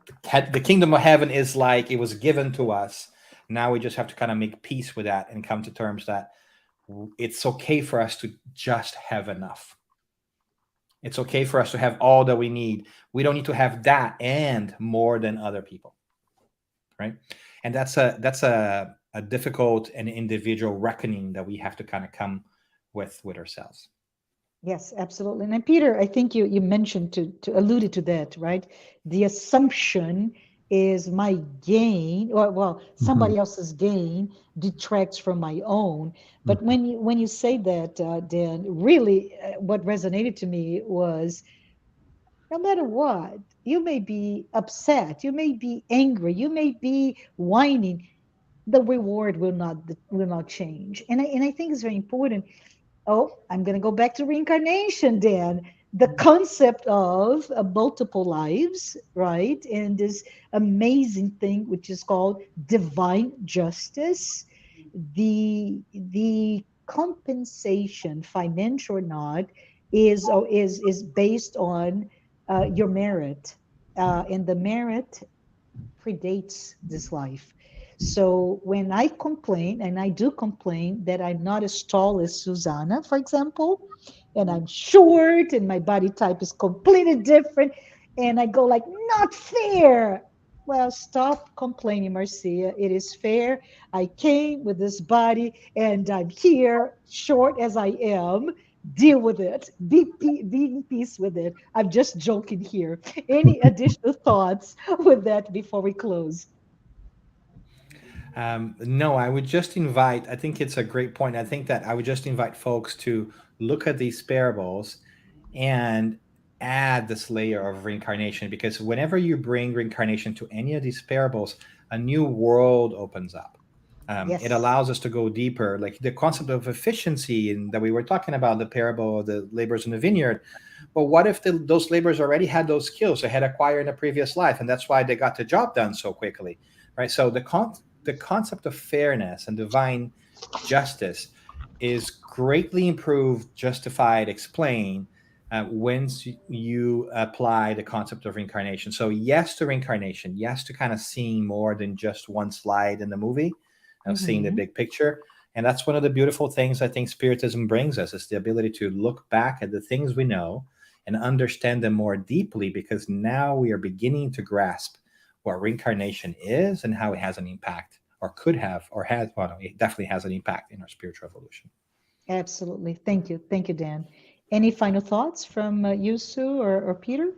S4: The kingdom of heaven is like it was given to us. Now we just have to kind of make peace with that and come to terms that it's okay for us to just have enough. It's okay for us to have all that we need. We don't need to have that and more than other people, right? And that's a difficult and individual reckoning that we have to kind of come with ourselves.
S1: Yes, absolutely. And then Peter, I think you mentioned to alluded to that, right? The assumption is my gain, or well,
S3: Mhm.
S1: somebody else's gain detracts from my own. But
S3: Mhm.
S1: when you say that, Dan, really, what resonated to me was no matter what, you may be upset, you may be angry, you may be whining, the reward will not change. And I think it's very important. Oh, I'm going to go back to reincarnation, Dan. The concept of multiple lives, right? And this amazing thing which is called divine justice. The compensation, financial or not, is based on your merit, and the merit predates this life. So when I complain, and I do complain that I'm not as tall as Susanna, for example, and I'm short and my body type is completely different, and I go like, not fair. Well, stop complaining, Marcia. It is fair. I came with this body and I'm here, short as I am. Deal with it. Be in peace with it. I'm just joking here. Any additional thoughts with that before we close?
S4: No, I would just invite, I think it's a great point. I think that I would just invite folks to look at these parables and add this layer of reincarnation, because whenever you bring reincarnation to any of these parables, a new world opens up. It
S1: Yes.
S4: allows us to go deeper, like the concept of efficiency and that we were talking about, the parable of the laborers in the vineyard. Well, what if those laborers already had those skills they had acquired in a previous life, and that's why they got the job done so quickly, right? So the concept of fairness and divine justice is greatly improved, justified, explained once you apply the concept of reincarnation. So yes to reincarnation, yes to kind of seeing more than just one slide in the movie, of seeing the
S1: Hmm.
S4: big picture. And that's one of the beautiful things I think Spiritism brings us, is the ability to look back at the things we know and understand them more deeply, because now we are beginning to grasp what reincarnation is and how it has an impact, or could have, or has, well, no, it definitely has an impact in our spiritual evolution.
S1: Absolutely. Thank you. Thank you, Dan. Any final thoughts from you, Sue, or Peter?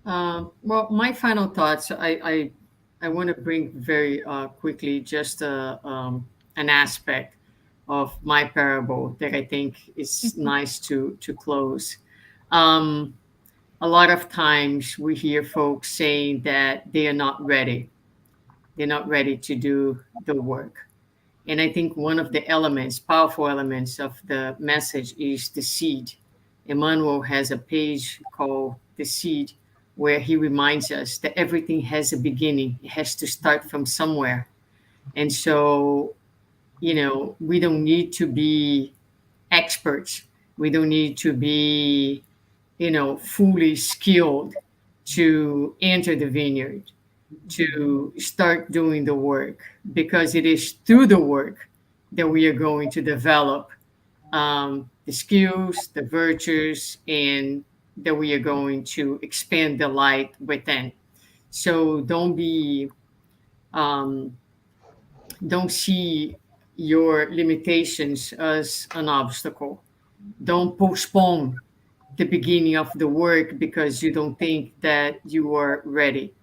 S2: Well, my final thoughts, I want to bring very quickly just an aspect of my parable that I think is nice to close. Um, a lot of times we hear folks saying that they are not ready. They're not ready to do the work. And I think one of the elements, powerful elements of the message is the seed. Emmanuel has a page called The Seed, where he reminds us that everything has a beginning. It has to start from somewhere. And so, we don't need to be experts. We don't need to be, fully skilled to enter the vineyard, to start doing the work, because it is through the work that we are going to develop the skills, the virtues, and that we are going to expand the light within. So um, don't see your limitations as an obstacle. Don't postpone the beginning of the work because you don't think that you are ready.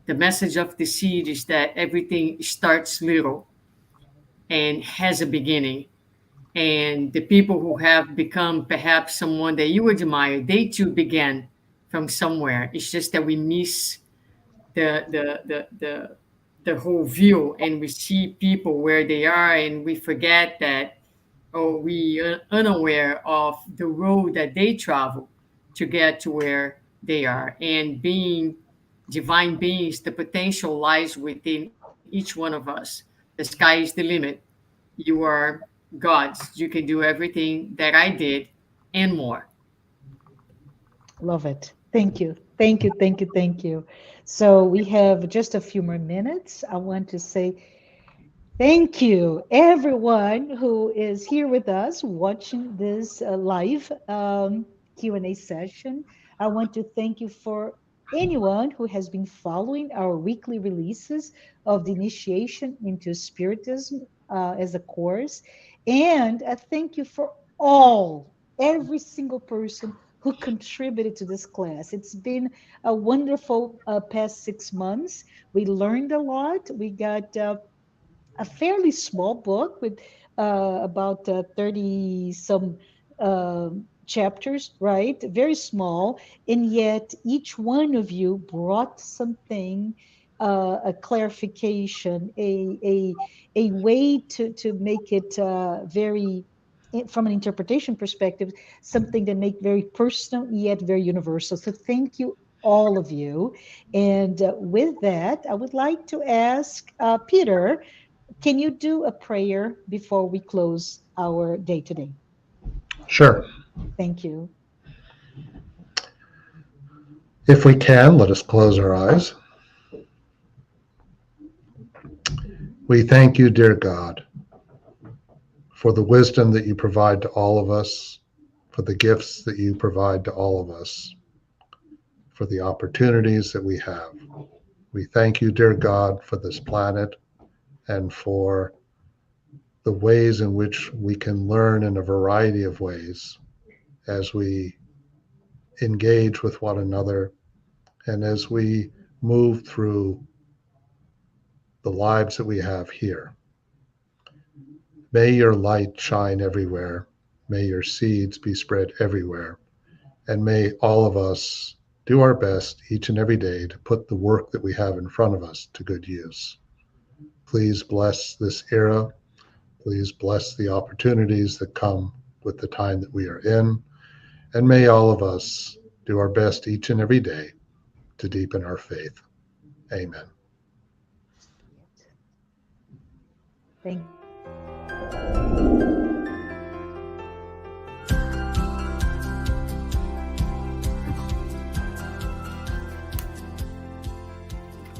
S2: The message of the seed is that everything starts little and has a beginning. And the people who have become perhaps someone that you admire, they too began from somewhere. It's just that we miss the whole view, and we see people where they are, and we forget that, or we are unaware of the road that they travel to get to where they are. And being divine beings, the potential lies within each one of us. The sky is the limit. You are gods. You can do everything that I did and more.
S1: Love it. Thank you. Thank you. Thank you. Thank you. So we have just a few more minutes. I want to say thank you, everyone who is here with us watching this live Q&A session. I want to thank you for anyone who has been following our weekly releases of the initiation into Spiritism as a course. And thank you for every single person who contributed to this class. It's been a wonderful past 6 months. We learned a lot. We got a fairly small book with about 30 some chapters, right? Very small. And yet each one of you brought something, a clarification, a way to make it very, from an interpretation perspective, something that make very personal yet very universal. So thank you, all of you. And with that, I would like to ask Peter, can you do a prayer before we close our day today?
S3: Sure.
S1: Thank you.
S3: If we can, let us close our eyes. We thank you, dear God, for the wisdom that you provide to all of us, for the gifts that you provide to all of us, for the opportunities that we have. We thank you, dear God, for this planet and for the ways in which we can learn in a variety of ways as we engage with one another and as we move through the lives that we have here. May your light shine everywhere. May your seeds be spread everywhere. And may all of us do our best each and every day to put the work that we have in front of us to good use. Please bless this era. Please bless the opportunities that come with the time that we are in. And may all of us do our best each and every day to deepen our faith. Amen.
S1: Thank you.